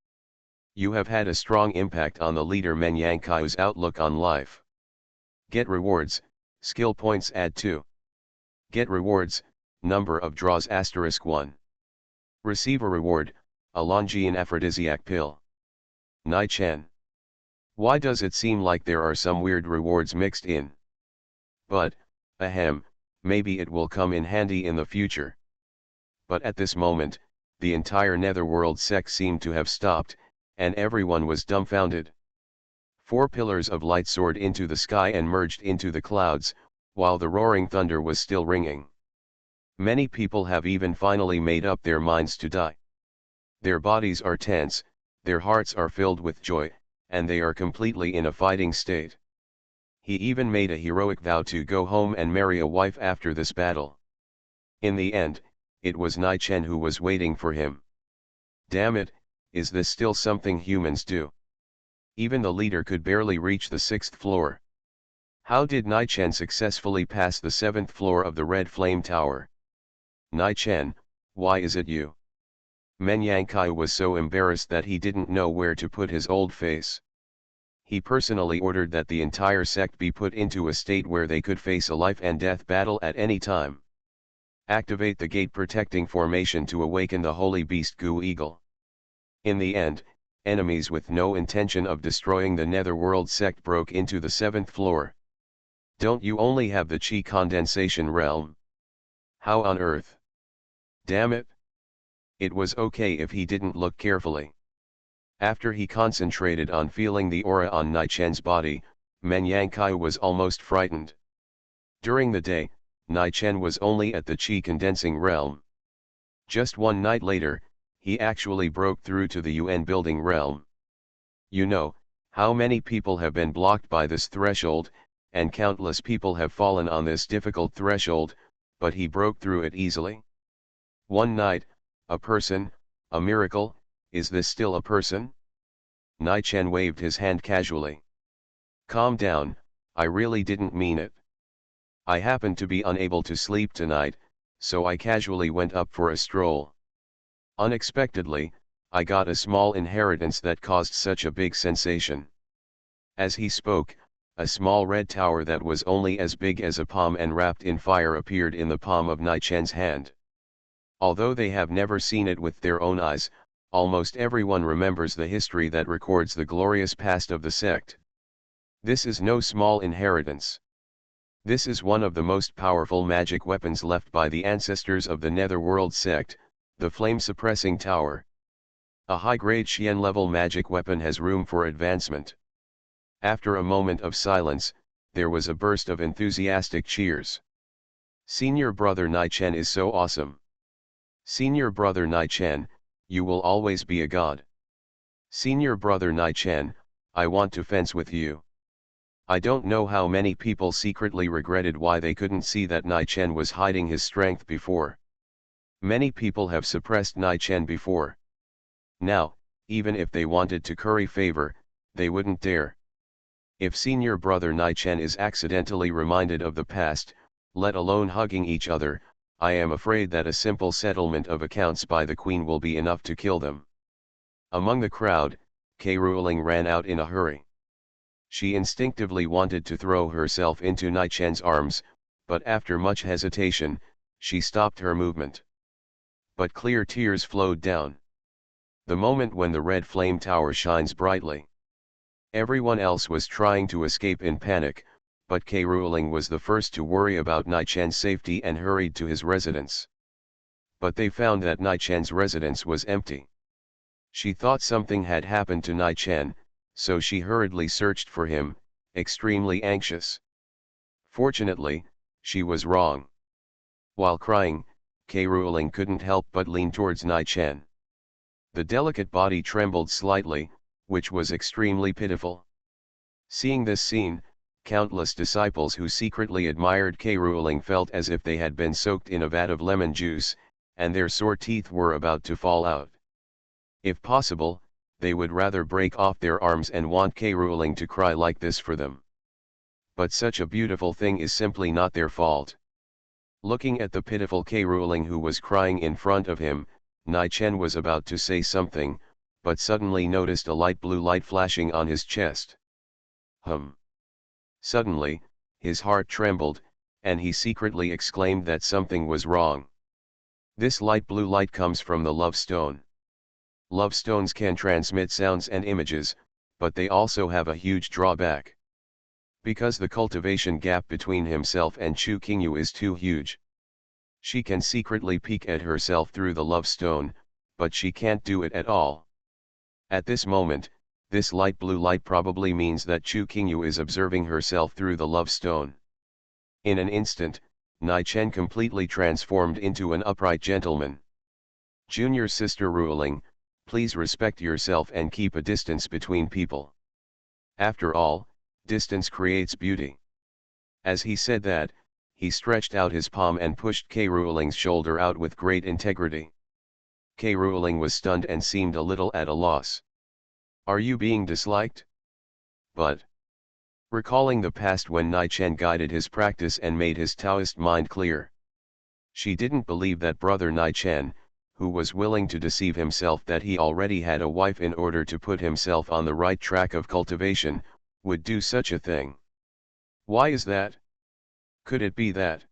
You have had a strong impact on the leader Men Yang Kaiu's outlook on life. Get rewards, skill points add 2. Get rewards, number of draws *1. Receive a reward, a Longian aphrodisiac pill. Nai Chen. Why does it seem like there are some weird rewards mixed in? But, ahem, maybe it will come in handy in the future. But at this moment, the entire Netherworld sect seemed to have stopped, and everyone was dumbfounded. 4 pillars of light soared into the sky and merged into the clouds, while the roaring thunder was still ringing. Many people have even finally made up their minds to die. Their bodies are tense, their hearts are filled with joy, and they are completely in a fighting state. He even made a heroic vow to go home and marry a wife after this battle. In the end, it was Nai Chen who was waiting for him. Damn it, is this still something humans do? Even the leader could barely reach the 6th floor. How did Nai Chen successfully pass the 7th floor of the red flame tower? Nai Chen, why is it you? Men Yang Kaiu was so embarrassed that he didn't know where to put his old face. He personally ordered that the entire sect be put into a state where they could face a life and death battle at any time. Activate the gate protecting formation to awaken the holy beast Gu Eagle. In the end, enemies with no intention of destroying the Netherworld sect broke into the 7th floor. Don't you only have the chi condensation realm? How on earth? Damn it! It was okay if he didn't look carefully. After he concentrated on feeling the aura on Nai Chen's body, Men Yang Kaiu was almost frightened. During the day, Nai Chen was only at the chi condensing realm. Just one night later, he actually broke through to the UN building realm. You know, how many people have been blocked by this threshold, and countless people have fallen on this difficult threshold, but he broke through it easily. One night, a person, a miracle, is this still a person? Nai Chen waved his hand casually. Calm down, I really didn't mean it. I happened to be unable to sleep tonight, so I casually went up for a stroll. Unexpectedly, I got a small inheritance that caused such a big sensation. As he spoke, a small red tower that was only as big as a palm and wrapped in fire appeared in the palm of Nai-Chen's hand. Although they have never seen it with their own eyes, almost everyone remembers the history that records the glorious past of the sect. This is no small inheritance. This is one of the most powerful magic weapons left by the ancestors of the Netherworld sect, the flame-suppressing tower. A high-grade Xian-level magic weapon has room for advancement. After a moment of silence, there was a burst of enthusiastic cheers. Senior brother Nai-Chen is so awesome. Senior brother Nai-Chen, you will always be a god. Senior brother Nai-Chen, I want to fence with you. I don't know how many people secretly regretted why they couldn't see that Nai-Chen was hiding his strength before. Many people have suppressed Nai-Chen before. Now, even if they wanted to curry favor, they wouldn't dare. If senior brother Nai-Chen is accidentally reminded of the past, let alone hugging each other, I am afraid that a simple settlement of accounts by the queen will be enough to kill them. Among the crowd, Kei Ruling ran out in a hurry. She instinctively wanted to throw herself into Nai-Chen's arms, but after much hesitation, she stopped her movement. But clear tears flowed down. The moment when the red flame tower shines brightly. Everyone else was trying to escape in panic, but Kei Ruling was the first to worry about Nai-Chen's safety and hurried to his residence. But they found that Nai-Chen's residence was empty. She thought something had happened to Nai-Chen, so she hurriedly searched for him, extremely anxious. Fortunately, she was wrong. While crying, Kei Ruling couldn't help but lean towards Nai-Chen. The delicate body trembled slightly, which was extremely pitiful. Seeing this scene, countless disciples who secretly admired Kei Ruling felt as if they had been soaked in a vat of lemon juice, and their sore teeth were about to fall out. If possible, they would rather break off their arms and want Kei Ruling to cry like this for them. But such a beautiful thing is simply not their fault. Looking at the pitiful Kei Ruling who was crying in front of him, Nai-Chen was about to say something, but suddenly noticed a light blue light flashing on his chest. Suddenly, his heart trembled, and he secretly exclaimed that something was wrong. This light blue light comes from the love stone. Love stones can transmit sounds and images, but they also have a huge drawback. Because the cultivation gap between himself and Chu Qingyu is too huge. She can secretly peek at herself through the love stone, but she can't do it at all. At this moment, this light blue light probably means that Chu Qingyu is observing herself through the love stone. In an instant, Nai-Chen completely transformed into an upright gentleman. Junior sister Ruling, please respect yourself and keep a distance between people. After all, distance creates beauty. As he said that, he stretched out his palm and pushed Kei Ruling's shoulder out with great integrity. Kei Ruling was stunned and seemed a little at a loss. Are you being disliked? But, recalling the past when Nai-Chen guided his practice and made his Taoist mind clear, she didn't believe that brother Nai-Chen, who was willing to deceive himself that he already had a wife in order to put himself on the right track of cultivation, would do such a thing. Why is that? Could it be that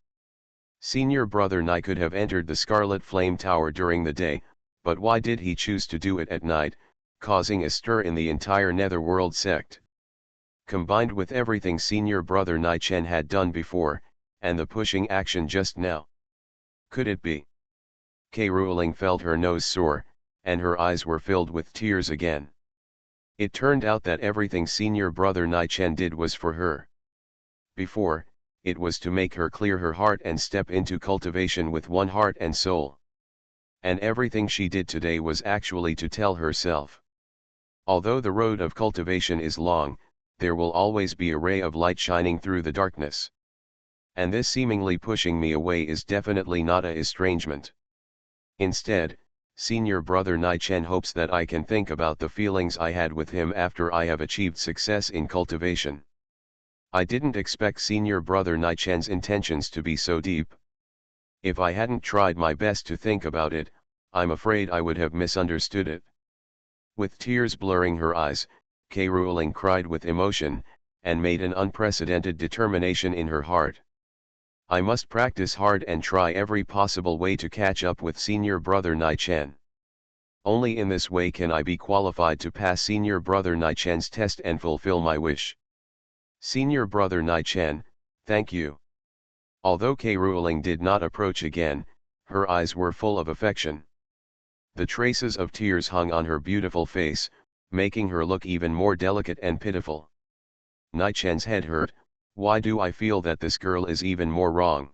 senior brother Nai could have entered the Scarlet Flame Tower during the day, but why did he choose to do it at night, causing a stir in the entire Netherworld sect? Combined with everything senior brother Nai-Chen had done before, and the pushing action just now. Could it be? Kei Ruling felt her nose sore, and her eyes were filled with tears again. It turned out that everything senior brother Nai-Chen did was for her. Before, it was to make her clear her heart and step into cultivation with one heart and soul. And everything she did today was actually to tell herself. Although the road of cultivation is long, there will always be a ray of light shining through the darkness. And this seemingly pushing me away is definitely not a estrangement. Instead, senior brother Nai-Chen hopes that I can think about the feelings I had with him after I have achieved success in cultivation. I didn't expect senior brother Nai-Chen's intentions to be so deep. If I hadn't tried my best to think about it, I'm afraid I would have misunderstood it. With tears blurring her eyes, Kei Ruling cried with emotion, and made an unprecedented determination in her heart. I must practice hard and try every possible way to catch up with senior brother Nai-Chen. Only in this way can I be qualified to pass senior brother Nai-Chen's test and fulfill my wish. Senior brother Nai-Chen, thank you. Although Kei Ruling did not approach again, her eyes were full of affection. The traces of tears hung on her beautiful face, making her look even more delicate and pitiful. Nai-Chen's head hurt. Why do I feel that this girl is even more wrong?